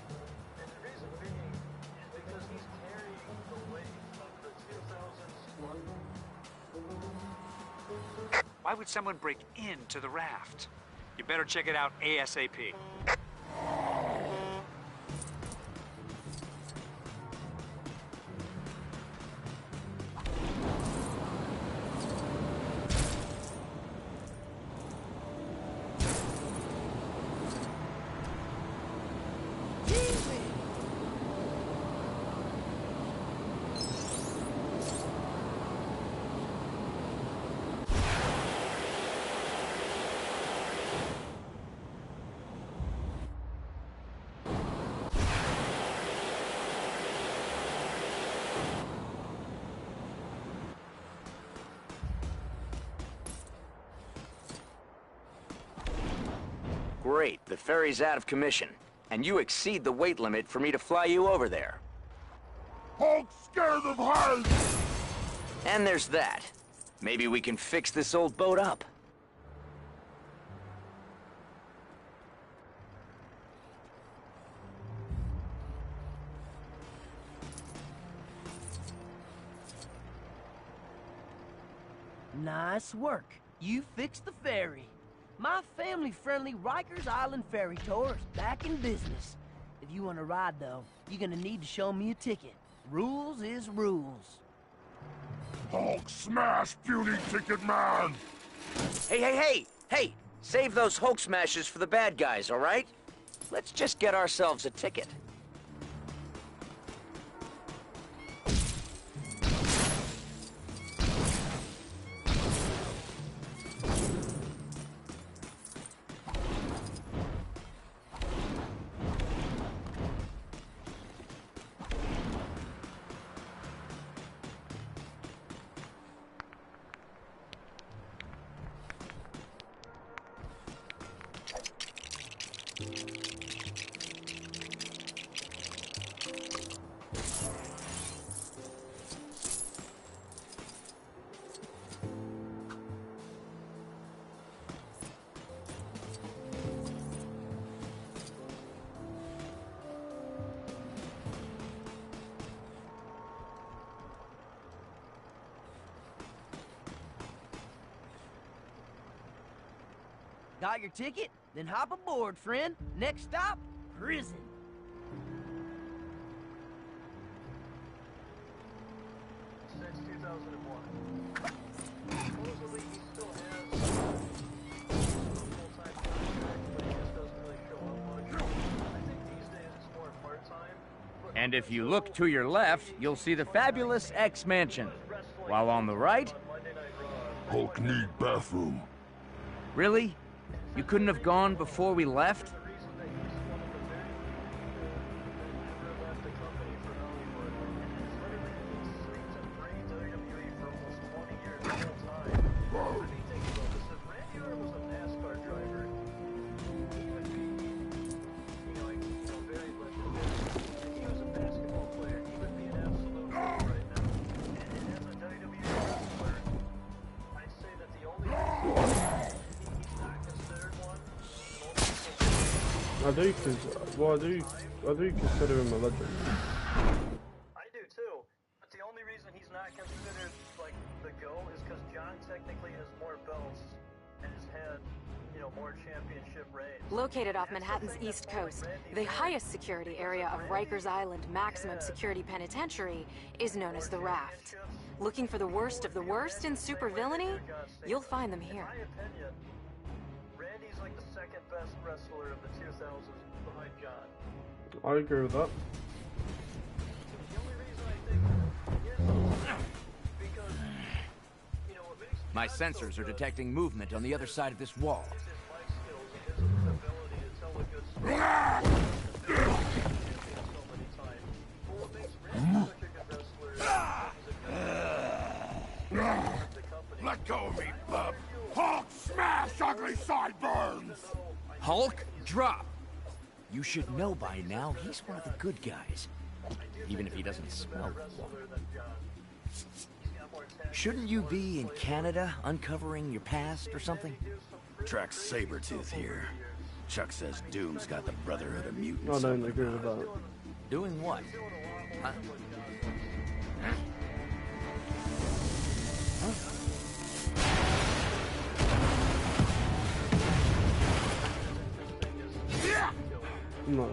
And the reason being is because he's carrying the weight of the 2000s. Why would someone break into the raft? You better check it out ASAP. Great, the ferry's out of commission, and you exceed the weight limit for me to fly you over there. Hulk's scared of heights! And there's that. Maybe we can fix this old boat up. Nice work. You fixed the ferry. My family-friendly Rikers Island ferry tour is back in business. If you want to ride, though, you're gonna need to show me a ticket. Rules is rules. Hulk smash, puny ticket man! Hey! Save those Hulk smashes for the bad guys, all right? Let's just get ourselves a ticket. Got your ticket? Then hop aboard, friend. Next stop, prison. Since 2001. Supposedly, he still has And if you look to your left, you'll see the fabulous X Mansion. While on the right... Hulk need bathroom. Really? You couldn't have gone before we left? I do consider him a legend. I do too, but the only reason he's not considered like the GOAT is because John technically has more belts and has had, you know, more championship reigns. Located off Manhattan's East Coast, the highest security area of Rikers Island Maximum Security Penitentiary is known as the Raft. Looking for the worst of the worst in supervillainy? You'll find them here. In my opinion, Randy's like the second best wrestler of the 2000s behind John. I agree with that. My sensors are detecting movement on the other side of this wall. Let go of me, bub! Hulk smash ugly sideburns! Hulk, drop! You should know by now, he's one of the good guys. Even if he doesn't smell one. Shouldn't you be in Canada, uncovering your past or something? Track Sabretooth here. Chuck says Doom's got the Brotherhood of Mutants. I don't agree with that. Doing what? Huh? No.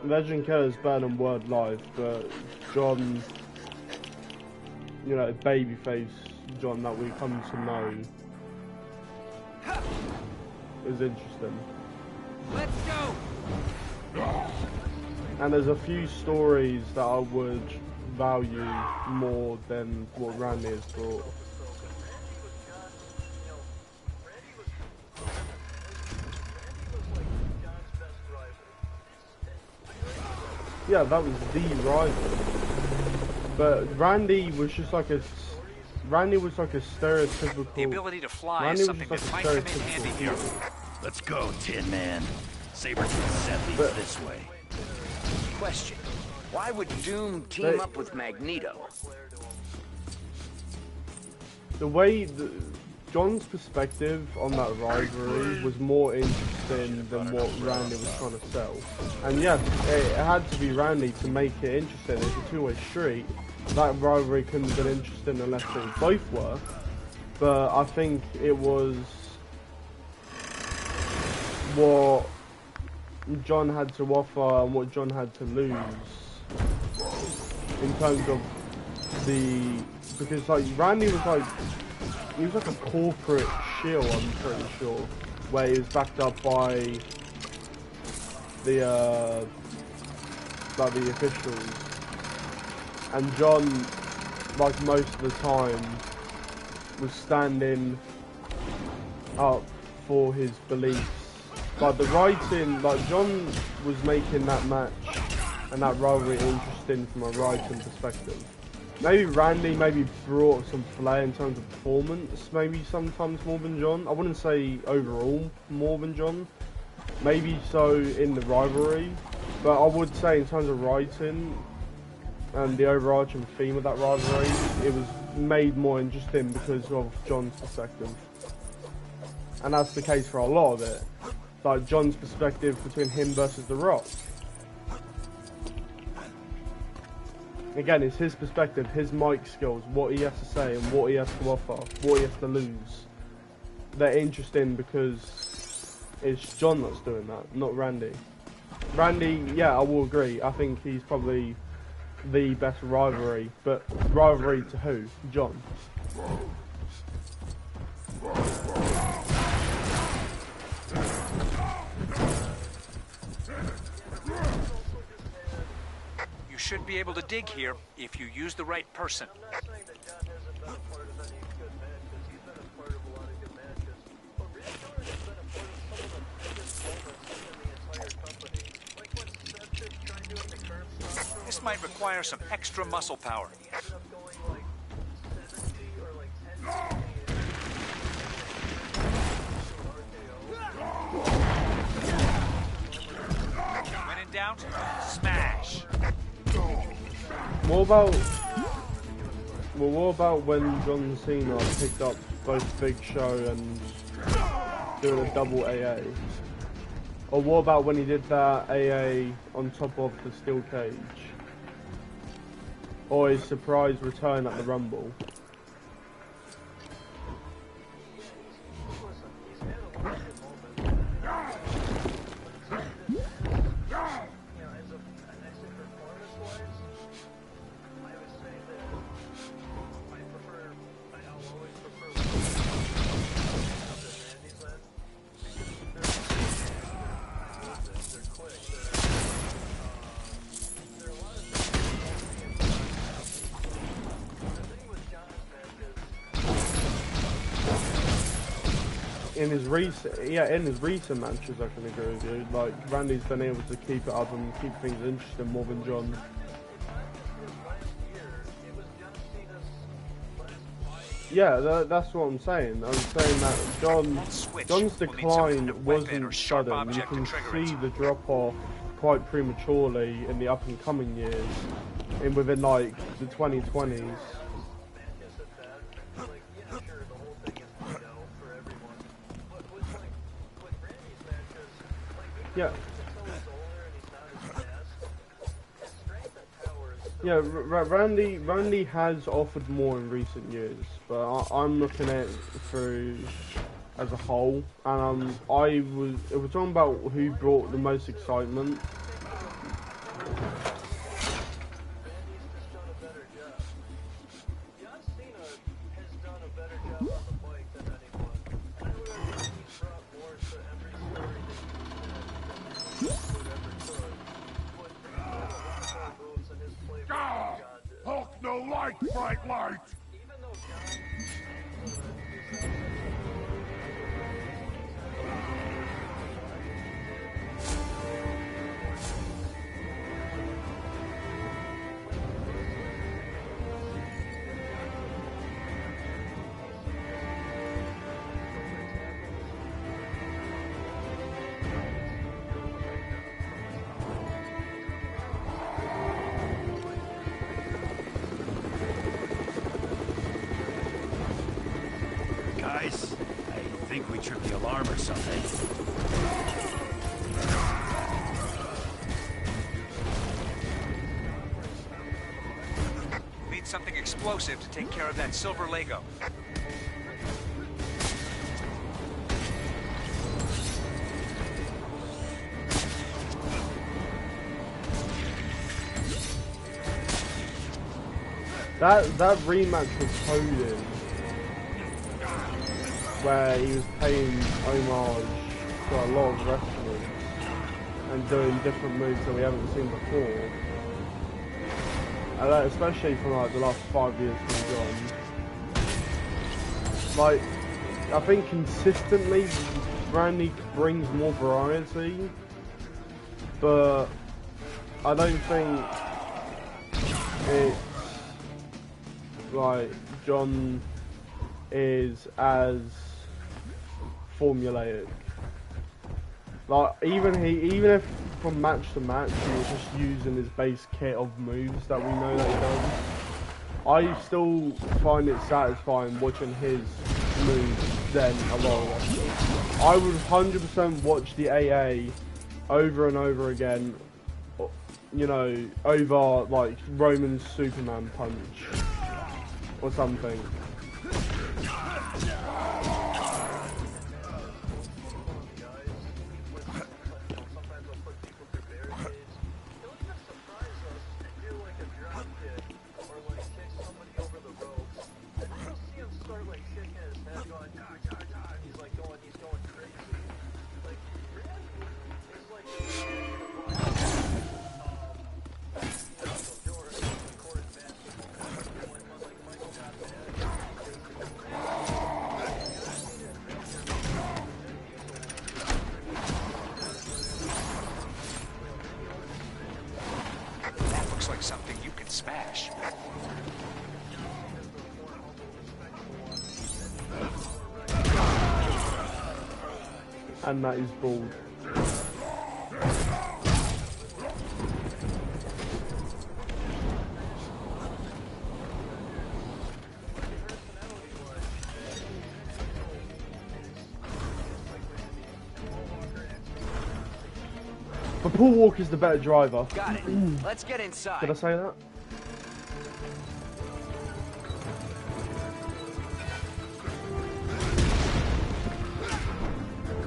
Legend Killer is better than Word Life, but John, you know, babyface John that we come to know is interesting. Let's go! And there's a few stories that I would value more than what Randy has brought. Yeah, that was the rival. But Randy was just like a stereotypical. The ability to fly Randy is something was that like might a come in handy stereotypical here. hero. Let's go, Tin Man. Sabretooth said leads this way. Question. Why would Doom team up with Magneto? The way John's perspective on that rivalry was more interesting than what Randy was trying to sell. And yes, it had to be Randy to make it interesting. It's a two-way street. That rivalry couldn't have been interesting unless they both were. But I think it was what John had to offer and what John had to lose in terms of because like Randy was like, he was like a corporate shill, I'm pretty sure, where he was backed up by the officials, and John, like most of the time, was standing up for his beliefs. Like the writing, like John was making that match and that rivalry interesting from a writing perspective. Maybe Randy brought some flair in terms of performance, maybe sometimes more than John. I wouldn't say overall more than John. Maybe so in the rivalry, but I would say in terms of writing and the overarching theme of that rivalry, it was made more interesting because of John's perspective. And that's the case for a lot of it. Like John's perspective between him versus The Rock. Again, it's his perspective, his mic skills, what he has to say and what he has to offer, what he has to lose. They're interesting because it's John that's doing that, not Randy. Randy, yeah, I will agree. I think he's probably the best rivalry, but rivalry to who? John. should be able to dig here if you use the right person. This might require some extra muscle power. When in doubt, smash. What about when John Cena picked up both Big Show and doing a double AA? Or what about when he did that AA on top of the steel cage? Or his surprise return at the Rumble? In his recent matches, I can agree with you. Like, Randy's been able to keep it up and keep things interesting more than John. Yeah, that's what I'm saying. I'm saying that John's decline wasn't sudden. You can see the drop off quite prematurely in the up and coming years, within like the 2020s. Yeah. Yeah, Randy has offered more in recent years, but I'm looking at it through as a whole, and if we're talking about who brought the most excitement. Hulk, no light, bright light! Guys, I think we tripped the alarm or something. We need something explosive to take care of that silver Lego. That rematch with Hogan, where he was paying homage to a lot of wrestlers and doing different moves that we haven't seen before, and especially from like the last 5 years from John. Like, I think consistently Randy brings more variety, but I don't think it's like John is as formulaic. Like, even if from match to match he was just using his base kit of moves that we know that he does, I still find it satisfying watching his moves then alone. I would 100% watch the AA over and over again, you know, over like Roman's Superman punch or something. and that he's bald. But Paul Walker's the better driver. Got it. Let's get inside. Did I say that?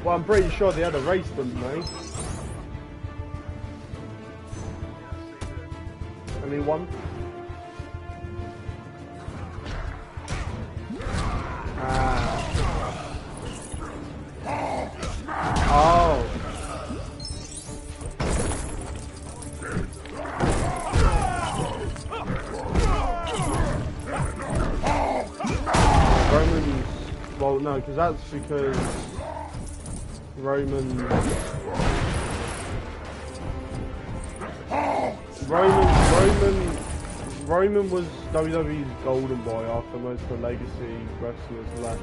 Well, I'm pretty sure they had a race, didn't they? Only one? Oh. Roman's... Well, no, because that's because... Roman was WWE's golden boy after most of the legacy wrestlers left.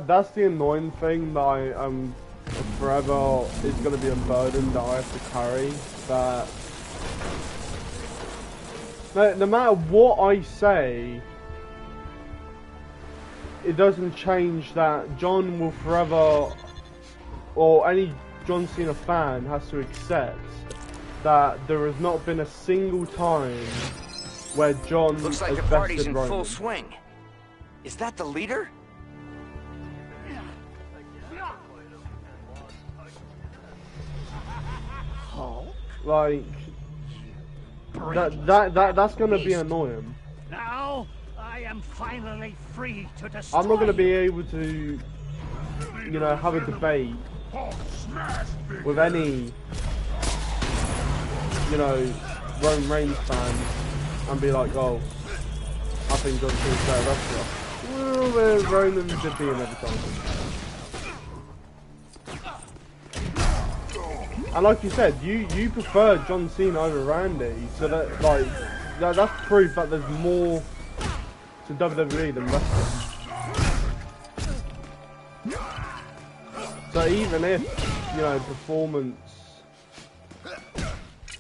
That's the annoying thing that I am forever is going to be a burden that I have to carry. That no matter what I say, it doesn't change that John will forever, or any John Cena fan has to accept that there has not been a single time where John looks like has the party's in Roman. full swing. Is that the leader? Like that's gonna be annoying. Now I am finally free to destroy. I'm not gonna be able to, you know, have a debate with any, you know, Roman Reigns fan and be like, oh, I think John Cena's a better wrestler. Well, Roman did be every time. And like you said, you prefer John Cena over Randy, so that like that's proof that there's more to WWE than wrestling. So even if, you know, performance,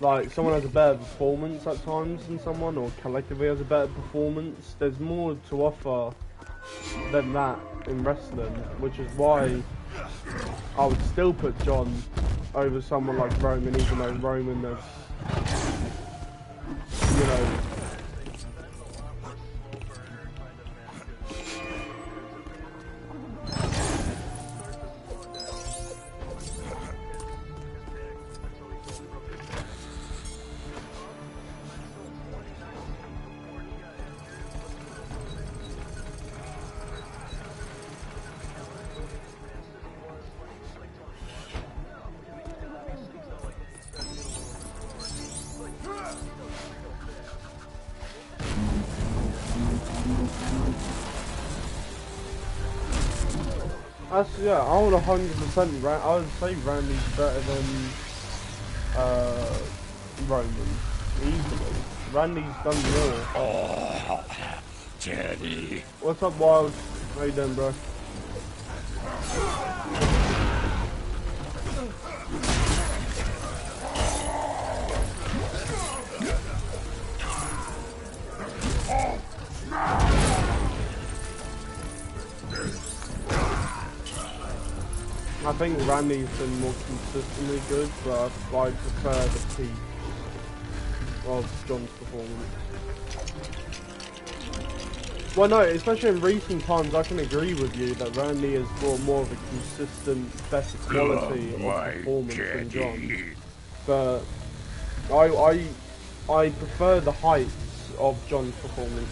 like someone has a better performance at times than someone, or collectively has a better performance, there's more to offer than that in wrestling, which is why I would still put John over someone like Roman, even though Roman has, you know, yeah, I would 100%. I would say Randy's better than Roman, easily. Randy's done more. Oh, Teddy. What's up, Wild? How you doing, bro? I think Randy's been more consistently good, but I prefer the peak of John's performance. Well, no, especially in recent times, I can agree with you that Randy has brought more of a consistent, better quality of performance than John. But I prefer the heights of John's performance.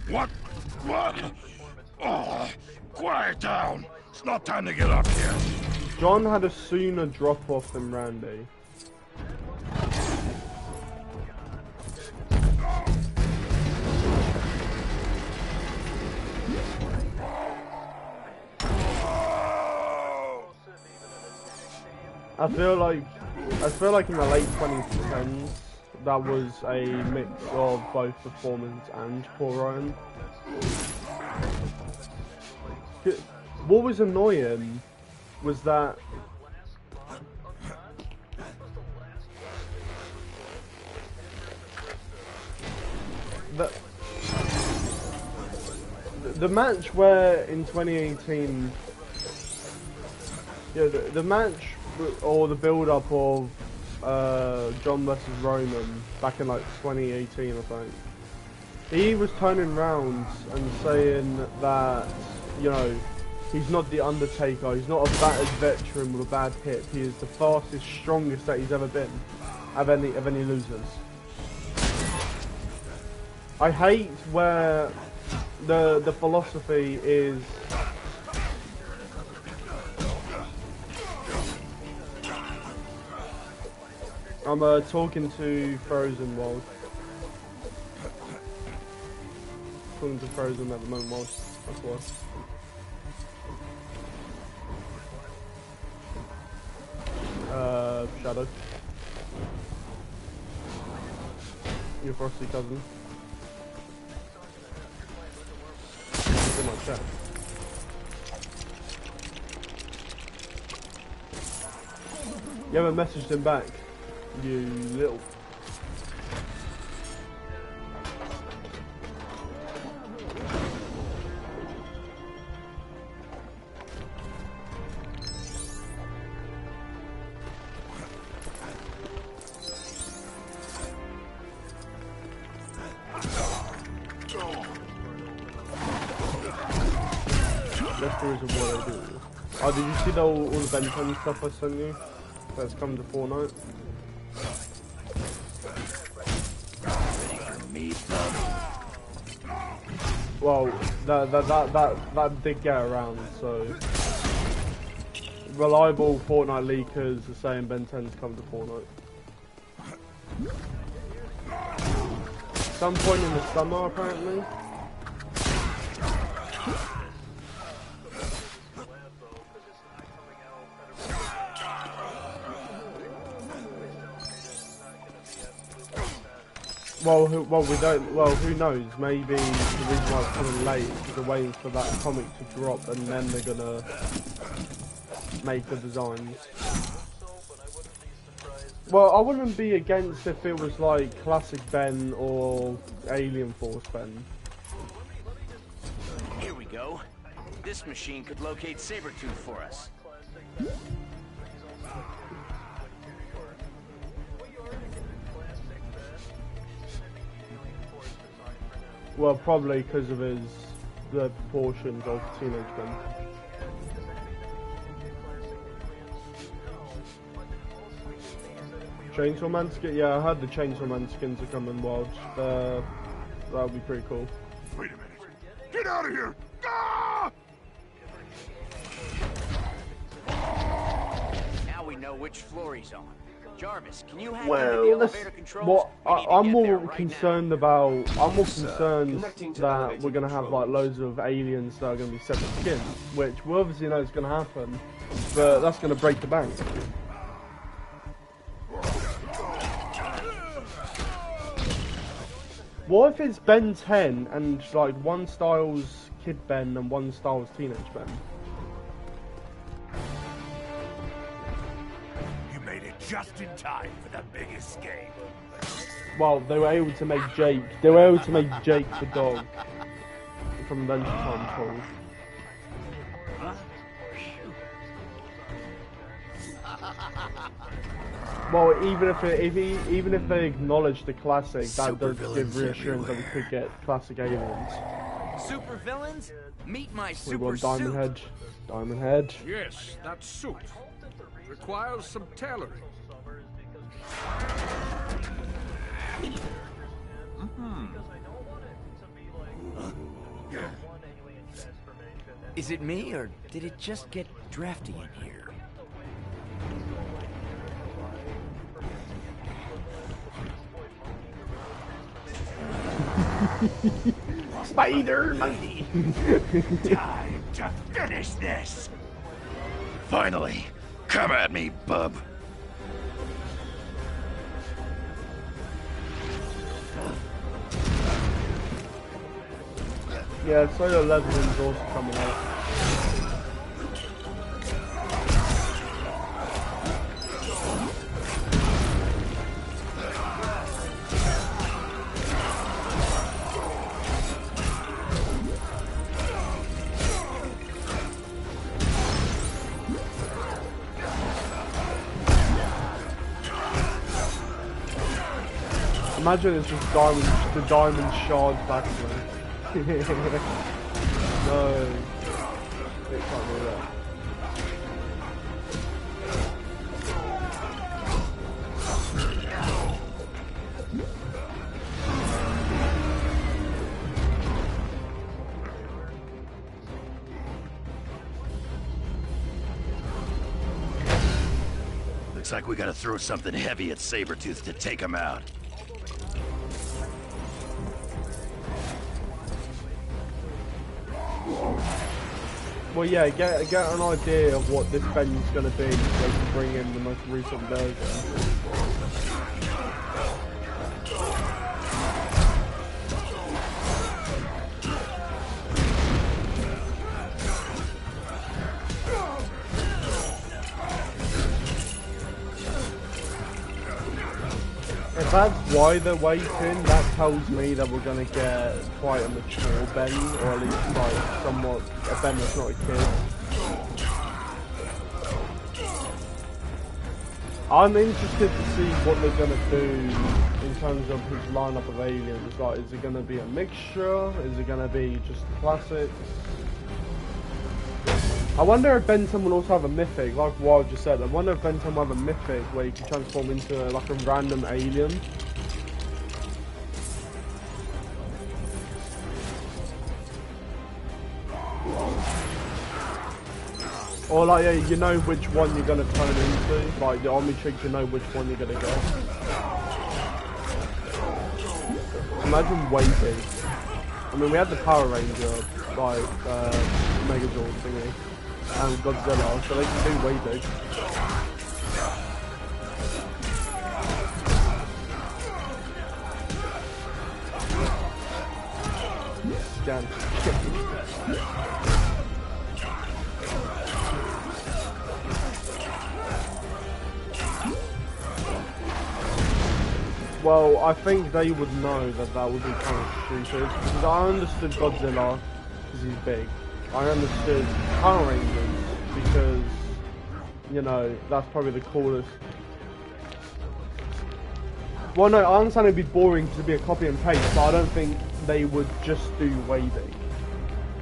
What? Oh, quiet down. It's not time to get up here. John had a sooner drop-off than Randy. I feel like I feel like in the late 2010s, that was a mix of both performance and poor writing. What was annoying was that the match where in 2018, yeah, the match or the build-up of John versus Roman back in like 2018 or something, he was turning round and saying that, you know, he's not the Undertaker, he's not a battered veteran with a bad hip, he is the fastest, strongest that he's ever been of any losers. I hate where the philosophy is I'm talking to Frozen World. Talking to Frozen at the moment, World. That's why. Shadow. Your frosty cousin. In my chat. You haven't messaged him back, you little. Oh, did you see all the Ben 10 stuff I sent you? That's come to Fortnite. Well, that did get around, so reliable Fortnite leakers are saying Ben 10's come to Fortnite. Some point in the summer, apparently. Well, we don't. Well, who knows? Maybe the reason why it's coming late is because they're waiting for that comic to drop, and then they're gonna make the designs. Well, I wouldn't be against if it was like Classic Ben or Alien Force Ben. Here we go. This machine could locate Sabretooth for us. Well, probably because of the proportions of Teenage Ben. Chainsaw Man skin? Yeah, I heard the Chainsaw Man skins are coming wild. That would be pretty cool. Wait a minute. Get out of here! Ah! Now we know which floor he's on. Jarvis, can you hack into the Well, elevator controls? I'm more concerned about. I'm more concerned that we're gonna have like loads of aliens that are gonna be separate skins, which we obviously know is gonna happen, but that's gonna break the bank. What if it's Ben 10 and like one style's Kid Ben and one style's Teenage Ben? Just in time for the big escape. Well, they were able to make Jake. They were able to make Jake the dog from Adventure Time told. Well, even if they acknowledge the classic, that does give reassurance that we could get classic aliens. Super villains, meet my super We want Diamond suit. Head. Diamond Head. Yes, that suit requires some tailoring. Is it me, or did it just get drafty in here? Spider Monkey! Time to finish this! Finally! Come at me, bub! Yeah, Solo Leveling's also coming out. Imagine it's just the diamond shards back there. No, it can't do that. Looks like we gotta throw something heavy at Sabretooth to take him out. Well, yeah, get an idea of what this venue's going to be so they can bring in the most recent version. If that's why they're waiting, that tells me that we're going to get quite a mature Ben, or at least like somewhat a Ben that's not a kid. I'm interested to see what they're going to do in terms of his lineup of aliens. Like, is it going to be a mixture? Is it going to be just classics? I wonder if Ben 10 will also have a mythic, like Wild just said. I wonder if Ben 10 will have a mythic where you can transform into like a random alien. Or like, yeah, you know which one you're going to turn into. Like the Omnitrix, you know which one you're going to go. Imagine waiting. I mean, we had the Power Ranger, like, Megazord thingy. And Godzilla, so they can do way big. Scan. Well, I think they would know that that would be kind of stupid, because I understood Godzilla, because he's big. I understood Power Rangers because, you know, that's probably the coolest. Well, no, I understand it'd be boring to be a copy and paste, but I don't think they would just do Wavy.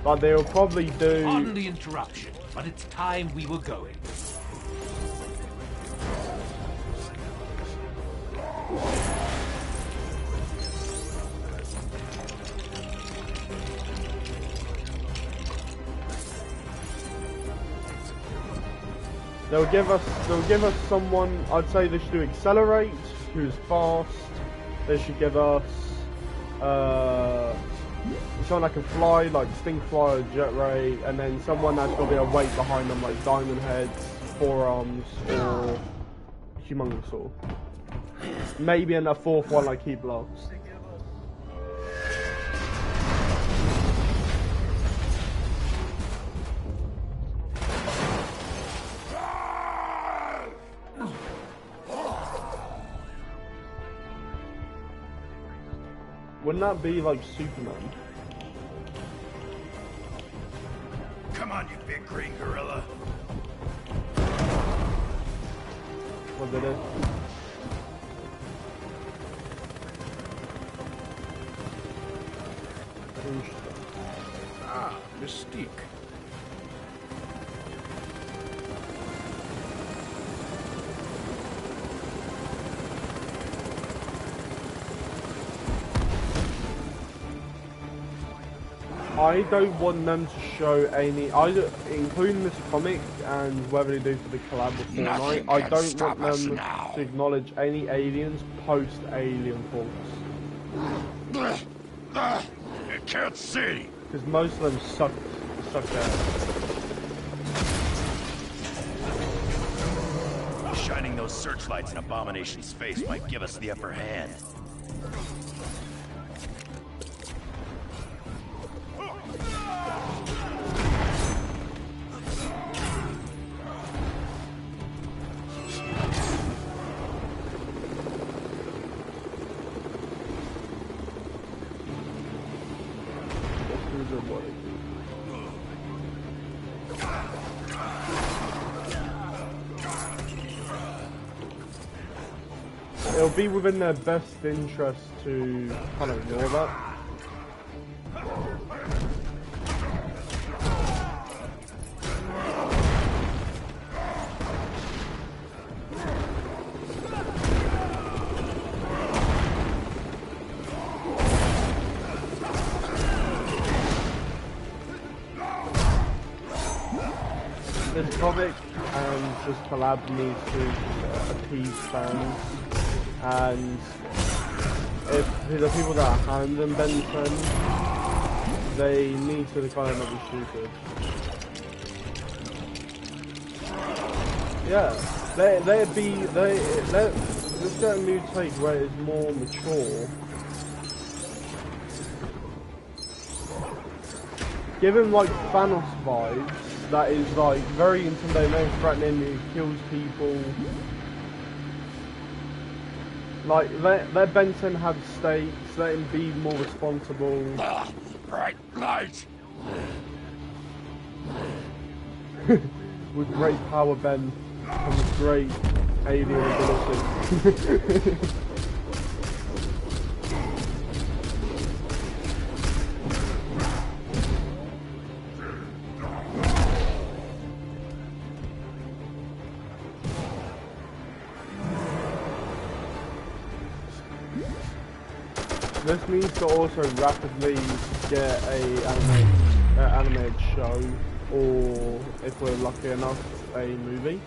Like, they'll probably do... Pardon the interruption, but it's time we were going. They'll give us someone. I'd say they should do Accelerate, who's fast. They should give us someone that can fly, like Stinkfly or Jet Ray, and then someone that's got a bit of weight behind them, like Diamond Heads, Forearms, or Humongousaur. Maybe in a fourth one like Heat Blocks. Wouldn't that be like Superman? Come on, you big green gorilla. What did it? Ah, Mystique. I don't want them to show any, including this comic and whatever they do for the collab with Fortnite, I don't want them to acknowledge any aliens post-Alien Force. You can't see! Because most of them suck ass. Shining those searchlights in Abomination's face might give us the upper hand. it'll be within their best interest to kind of ignore that. This comic and this collab needs to appease fans, and if the people that are handling Benson, they need to kind of not be stupid. Yeah, let's get a new take where it's more mature. Give him like Thanos vibes. That is like very intimidating, threatening, who kills people. Like let Benson have stakes, let him be more responsible. Bright light. With great power, Ben, comes great alien ability. This needs to also rapidly get a animated show, or if we're lucky enough, a movie.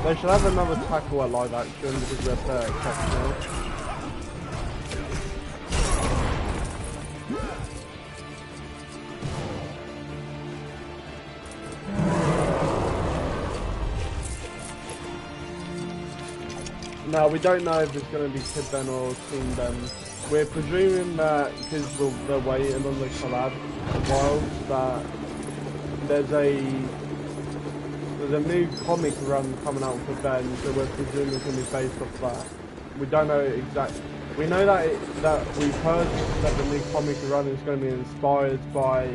They should have another tackle at live action because they're exceptional. No, we don't know if it's going to be Kid Ben or Team Ben. We're presuming that because they're waiting on the collab while that there's a new comic run coming out for Ben, so we're presuming it's going to be based off that. We don't know exactly. We know that we've heard that the new comic run is going to be inspired by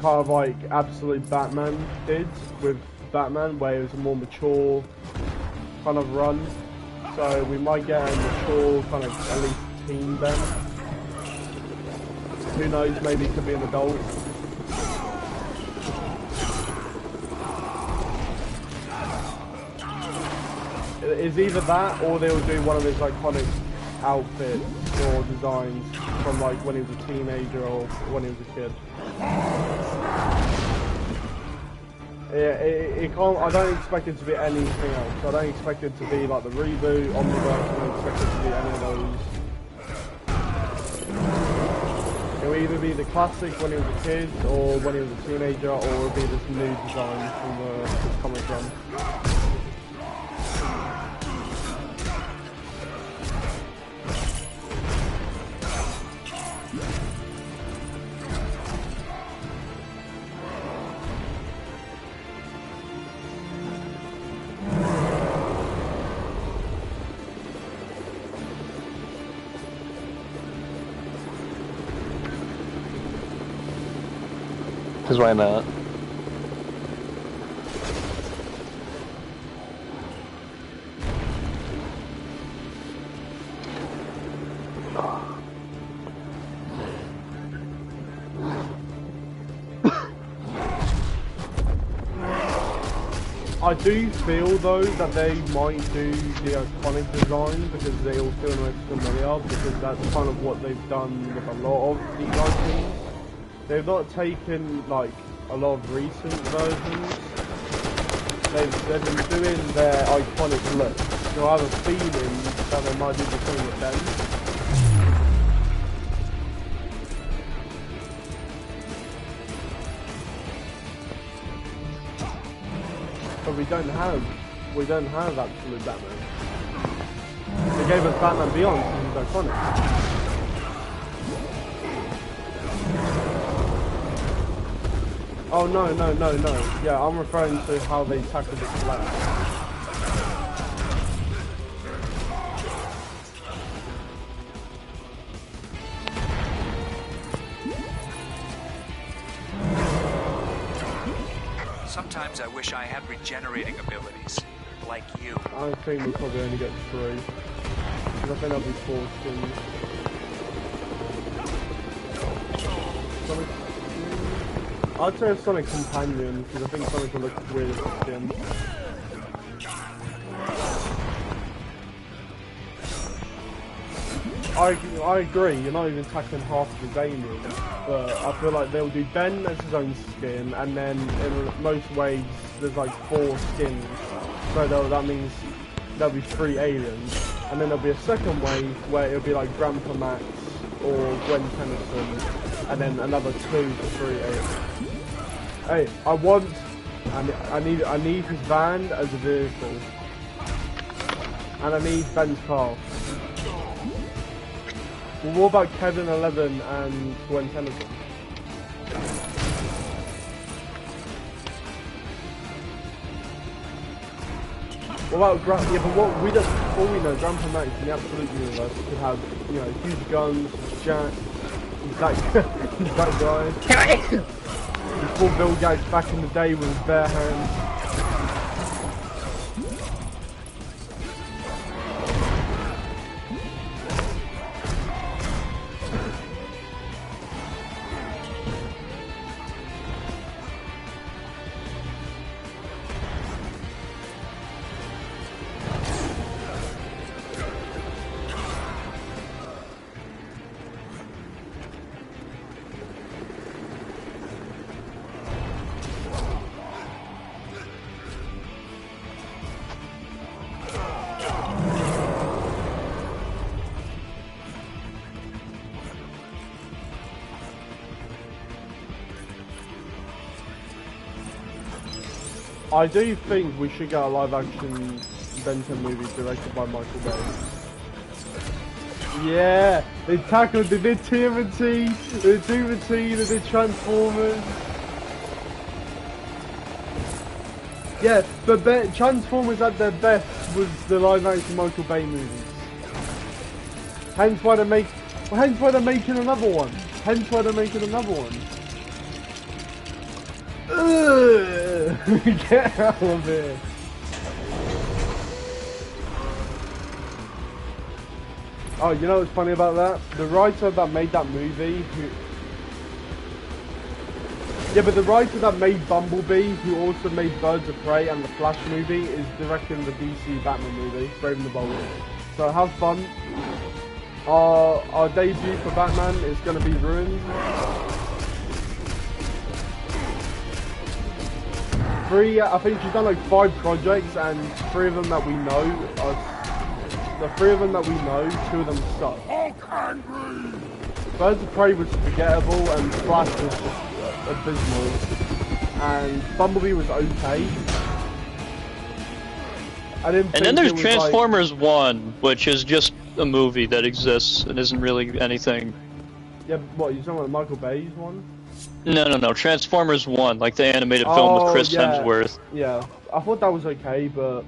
kind of like Absolute Batman did with Batman, where it was a more mature kind of run. So we might get a mature kind of at least teen Ben. Who knows, maybe it could be an adult. It's either that or they'll do one of his iconic outfits or designs from like when he was a teenager or when he was a kid. Yeah, it can't. I don't expect it to be anything else. I don't expect it to be like the reboot, Omniverse. I don't expect it to be any of those. It will either be the classic when he was a kid, or when he was a teenager, or it will be this new design from this comic run. Because why not? I do feel though that they might do the iconic design because they all feel most familiar, because that's kind of what they've done with a lot of these IPs. They've not taken like a lot of recent versions. They've been doing their iconic look. So I have a feeling that they might do the same with them. But we don't have Absolute Batman. They gave us Batman Beyond, which is iconic. Oh no. Yeah, I'm referring to how they tackled the collab. Sometimes I wish I had regenerating abilities, like you. I think we'll probably only get 3. Because I think there'll be 4 skins. Sonic... I'd say a Sonic Companion, because I think Sonic will look weird as a skin. I agree, you're not even tackling half the game in, but I feel like they'll do Ben as his own skin, and then in most ways there's like 4 skins, so that means there'll be 3 aliens, and then there'll be a second wave where it'll be like Grandpa Max or Gwen Tennyson, and then another 2 to 3 aliens. Hey, I need his van as a vehicle, and I need Ben's car. Well, what about Kevin 11 and Gwen Tennyson? What about yeah, but what we don't, all we know, Grandpa Max in the Absolute Universe could have, you know, huge guns, Jack, he's that guy. Before Bill Gates back in the day with his bare hands. I do think we should get a live-action Ben 10 movie directed by Michael Bay. Yeah, they tackled, they did TMNT, they did TMNT, they did Transformers. Yeah, but Transformers at their best was the live-action Michael Bay movies. Hence why they're making another one. Hence why they're making another one. Get out of here. Oh, you know what's funny about that? The writer that made that movie, but the writer that made Bumblebee, who also made Birds of Prey and the Flash movie, is directing the DC Batman movie, Brave and the Bold. So have fun. Our debut for Batman is going to be ruined. I think she's done like 5 projects, and 3 of them that we know are, the 3 of them that we know, 2 of them suck. Birds of Prey was forgettable, and Flash was just abysmal, and Bumblebee was okay. And then there's Transformers 1, which is just a movie that exists and isn't really anything. Yeah, what, you're talking about Michael Bay's one? No, Transformers 1, like the animated film with Chris Hemsworth. Yeah, I thought that was okay, but...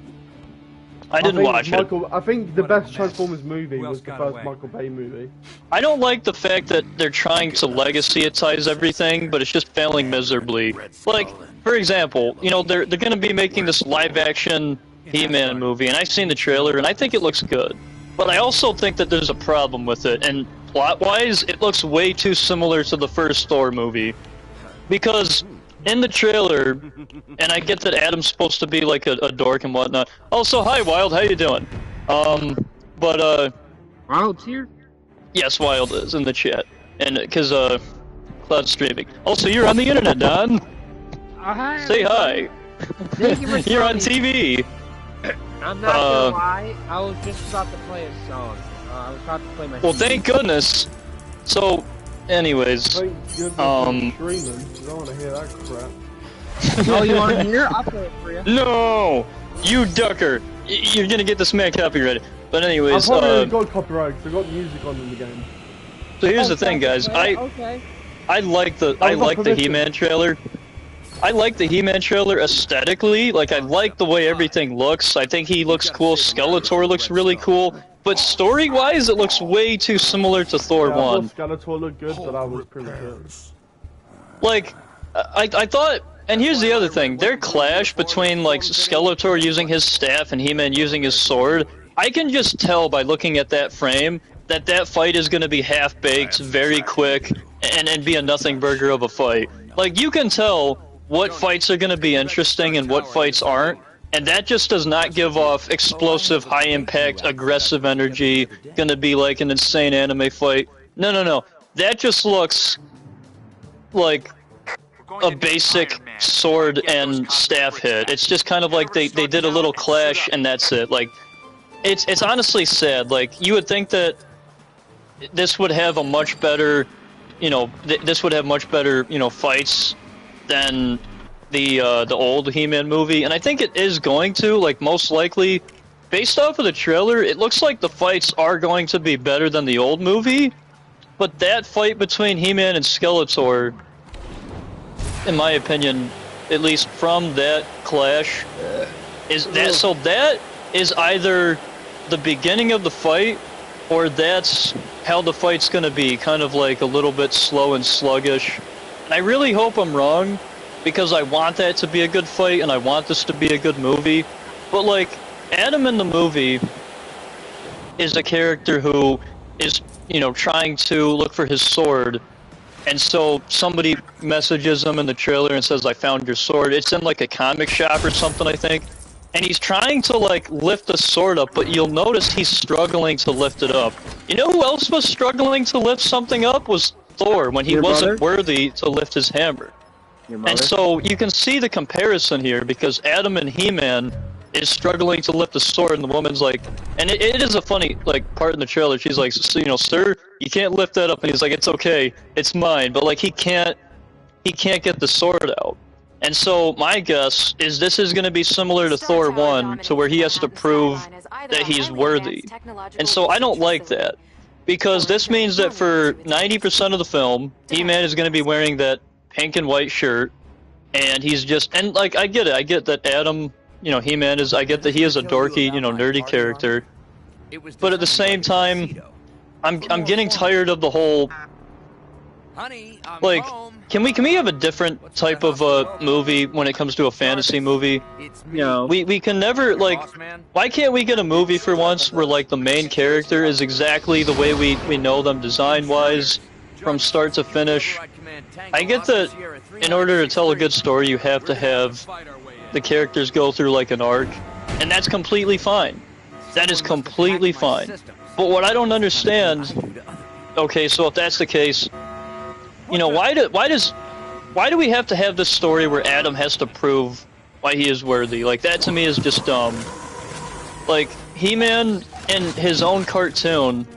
I didn't watch it. I think the best Transformers movie was the first Michael Bay movie. I don't like the fact that they're trying to legacy-itize everything, but it's just failing miserably. Like, for example, you know, they're gonna be making this live-action He-Man movie, and I've seen the trailer, and I think it looks good. But I also think that there's a problem with it, and plot-wise, it looks way too similar to the first Thor movie. Because in the trailer, and I get that Adam's supposed to be like a dork and whatnot. Also, hi Wild, how you doing? Wild's here? Yes, Wild is in the chat. And, cause, Cloud's streaming. Also, you're on the internet, Don! Hi. Say hi! Thank you for You're on TV! I'm not gonna lie, I was just about to play a song. I was about to play my Well, thank goodness! So, anyways, Streaming, I don't want to hear that crap. Oh, you want to hear? I'll play it for you. No! You ducker! You're gonna get this man copyrighted. But anyways, I've probably got copyright because I've got music on in the game. So here's the thing, guys. I like the He-Man trailer. I like the He-Man trailer aesthetically. Like, I like the way everything looks. I think he looks cool. Skeletor looks really cool. But story-wise, it looks way too similar to Thor 1. Skeletor looked good, but I was pretty good. Like, I thought And here's the other thing, their clash between like Skeletor using his staff and He-Man using his sword, I can just tell by looking at that frame that that fight is going to be half-baked, very quick, and be a nothing burger of a fight. Like, you can tell what fights are going to be interesting and what fights aren't, and that just does not give off explosive, high-impact, aggressive energy, going to be like an insane anime fight. No, no, no. That just looks like a basic sword and staff hit. It's just kind of like they did a little clash and that's it. Like, it's honestly sad. Like, you would think that this would have a much better, you know, this would have much better, you know, fights than the old He-Man movie, and I think it is going to, like, most likely, based off of the trailer, it looks like the fights are going to be better than the old movie, but that fight between He-Man and Skeletor, in my opinion, at least from that clash, is that, so that is either the beginning of the fight, or that's how the fight's gonna be, kind of like a little bit slow and sluggish. And I really hope I'm wrong, because I want that to be a good fight, and I want this to be a good movie. But like, Adam in the movie is a character who is, you know, trying to look for his sword, and so somebody messages him in the trailer and says, "I found your sword." It's in like a comic shop or something, I think. And he's trying to like lift the sword up, but you'll notice he's struggling to lift it up. You know who else was struggling to lift something up? Was Thor, when he wasn't worthy to lift his hammer. And so you can see the comparison here, because Adam and He-Man is struggling to lift the sword, and the woman's like, and it is a funny like part in the trailer. She's like, you know, "Sir, you can't lift that up," and he's like, "It's okay, it's mine." But like, he can't get the sword out. And so my guess is this is going to be similar to Thor 1, to where he has to prove that he's worthy. And so I don't like that, because this means that for 90% of the film, He-Man is going to be wearing that pink and white shirt, and he's just, and like, I get it, I get that Adam, you know, He-Man is, I get that he is a dorky, you know, nerdy character, but at the same time, I'm getting tired of the whole, like, can we have a different type of movie when it comes to a fantasy movie? No. We can never, like, why can't we get a movie for once where, like, the main character is exactly the way we know them design-wise, from start to finish? I get that in order to tell a good story, you have to have the characters go through, like, an arc, and that's completely fine. That is completely fine. But what I don't understand, okay, so if that's the case, you know, why do we have to have this story where Adam has to prove why he is worthy? Like, that to me is just dumb. Like, He-Man in his own cartoon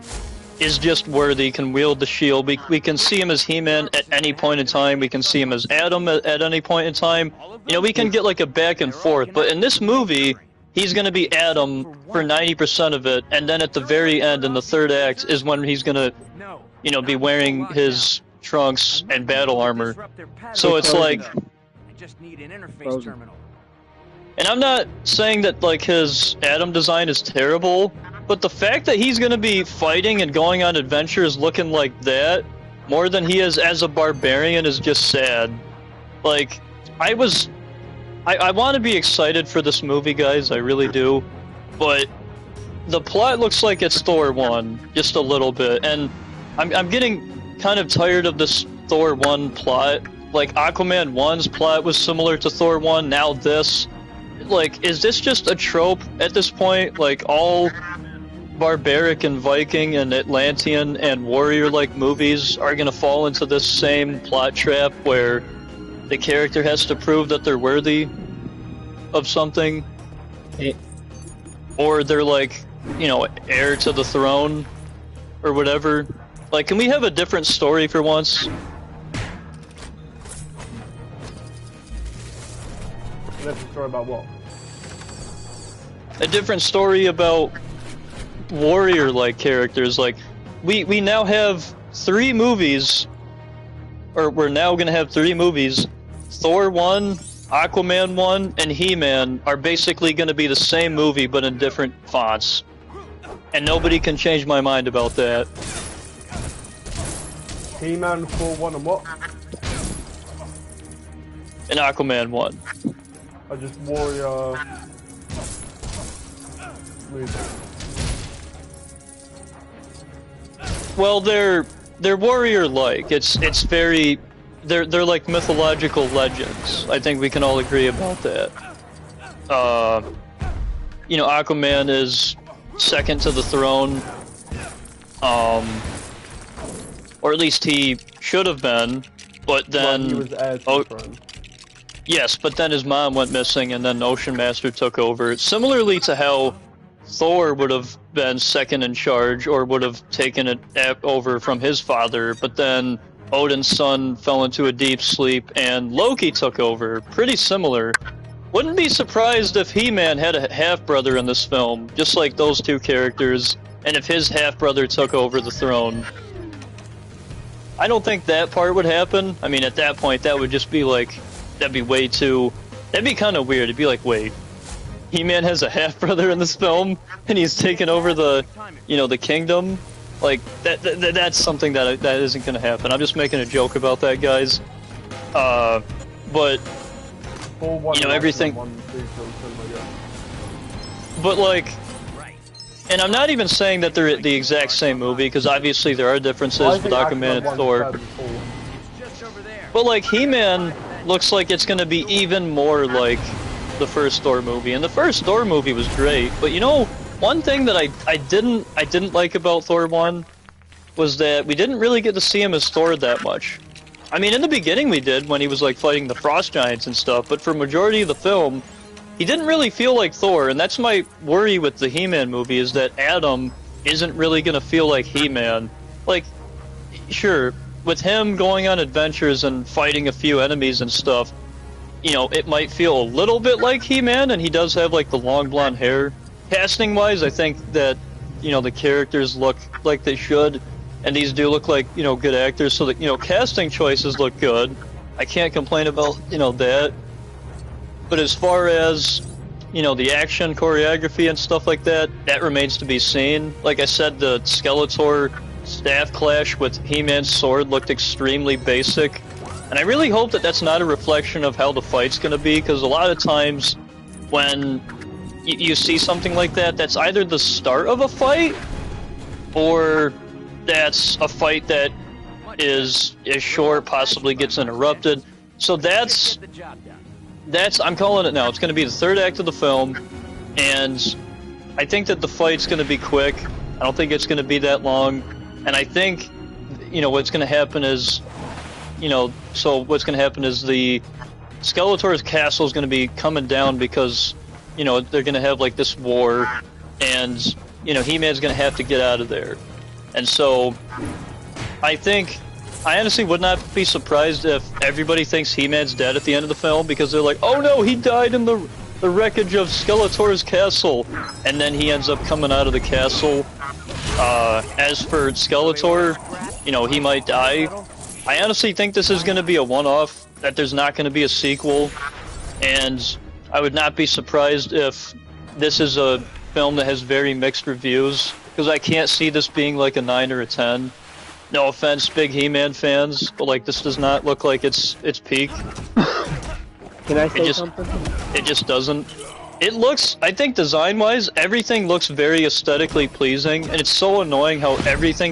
is just worthy, can wield the shield. We can see him as He-Man at any point in time. We can see him as Adam at any point in time. You know, we can get like a back and forth. But in this movie, he's going to be Adam for 90% of it, and then at the very end, in the third act, is when he's going to, you know, be wearing his trunks and battle armor. So it's like, I just need an interface terminal. and I'm not saying that like his Adam design is terrible, but the fact that he's gonna be fighting and going on adventures looking like that more than he is as a barbarian is just sad. Like, I want to be excited for this movie, guys, I really do, but the plot looks like it's Thor 1, just a little bit, and I'm getting kind of tired of this Thor 1 plot. Like, Aquaman 1's plot was similar to Thor 1, now this. Like, is this just a trope at this point? Like, all barbaric and Viking and Atlantean and warrior-like movies are gonna fall into this same plot trap where the character has to prove that they're worthy of something? Or they're like, you know, heir to the throne or whatever. Like, can we have a different story for once? A different story about what? A different story about warrior-like characters. Like, we now have 3 movies, or we're now gonna have 3 movies. Thor 1, Aquaman 1, and He-Man are basically gonna be the same movie but in different fonts. And nobody can change my mind about that. He-Man 4, 1 and what? in Aquaman 1. I just warrior. Well, they're warrior-like. It's very, they're like mythological legends. I think we can all agree about that. You know, Aquaman is second to the throne. Or at least he should have been, but then he was heir to the throne. Yes, but then his mom went missing, and then Ocean Master took over. Similarly to how Thor would have been second in charge, or would have taken it over from his father, but then Odin's son fell into a deep sleep, and Loki took over. Pretty similar. Wouldn't be surprised if He-Man had a half-brother in this film, just like those two characters, and if his half-brother took over the throne. I don't think that part would happen. I mean, at that point, that would just be like, that'd be way too, that'd be kind of weird. It'd be like, wait, He-Man has a half-brother in this film, and he's taken over the, you know, the kingdom? Like, that's something that isn't gonna happen. I'm just making a joke about that, guys. But, you know, everything... But, like... And I'm not even saying that they're the exact same movie, because obviously there are differences with Aquaman and Thor. But like, He-Man looks like it's gonna be even more like the first Thor movie, and the first Thor movie was great. But you know, one thing that I didn't like about Thor 1 was that we didn't really get to see him as Thor that much. I mean, in the beginning we did, when he was like fighting the Frost Giants and stuff, but for majority of the film, he didn't really feel like Thor, and that's my worry with the He-Man movie, is that Adam isn't really gonna feel like He-Man. Like, sure, with him going on adventures and fighting a few enemies and stuff, you know, it might feel a little bit like He-Man, and he does have like the long blonde hair. Casting-wise, I think that, you know, the characters look like they should, and these do look like, you know, good actors, so that, you know, casting choices look good. I can't complain about, you know, that. But as far as, you know, the action choreography and stuff like that, that remains to be seen. Like I said, the Skeletor staff clash with He-Man's sword looked extremely basic. And I really hope that that's not a reflection of how the fight's gonna be, because a lot of times when you see something like that, that's either the start of a fight, or that's a fight that is short, possibly gets interrupted. So that's, I'm calling it now. It's going to be the third act of the film, and I think that the fight's going to be quick. I don't think it's going to be that long, and I think, you know, what's going to happen is, you know, so what's going to happen is the Skeletor's castle is going to be coming down because, you know, they're going to have like this war, and, you know, He-Man's going to have to get out of there. And so I honestly would not be surprised if everybody thinks He-Man's dead at the end of the film, because they're like, oh no, he died in the wreckage of Skeletor's castle, and then he ends up coming out of the castle. As for Skeletor, you know, he might die. I honestly think this is going to be a one-off, that there's not going to be a sequel, and I would not be surprised if this is a film that has very mixed reviews, because I can't see this being like a 9 or a 10. No offense, big He-Man fans, but like, this does not look like it's peak. Can I say something? It just doesn't. It looks, I think design-wise, everything looks very aesthetically pleasing, and it's so annoying how everything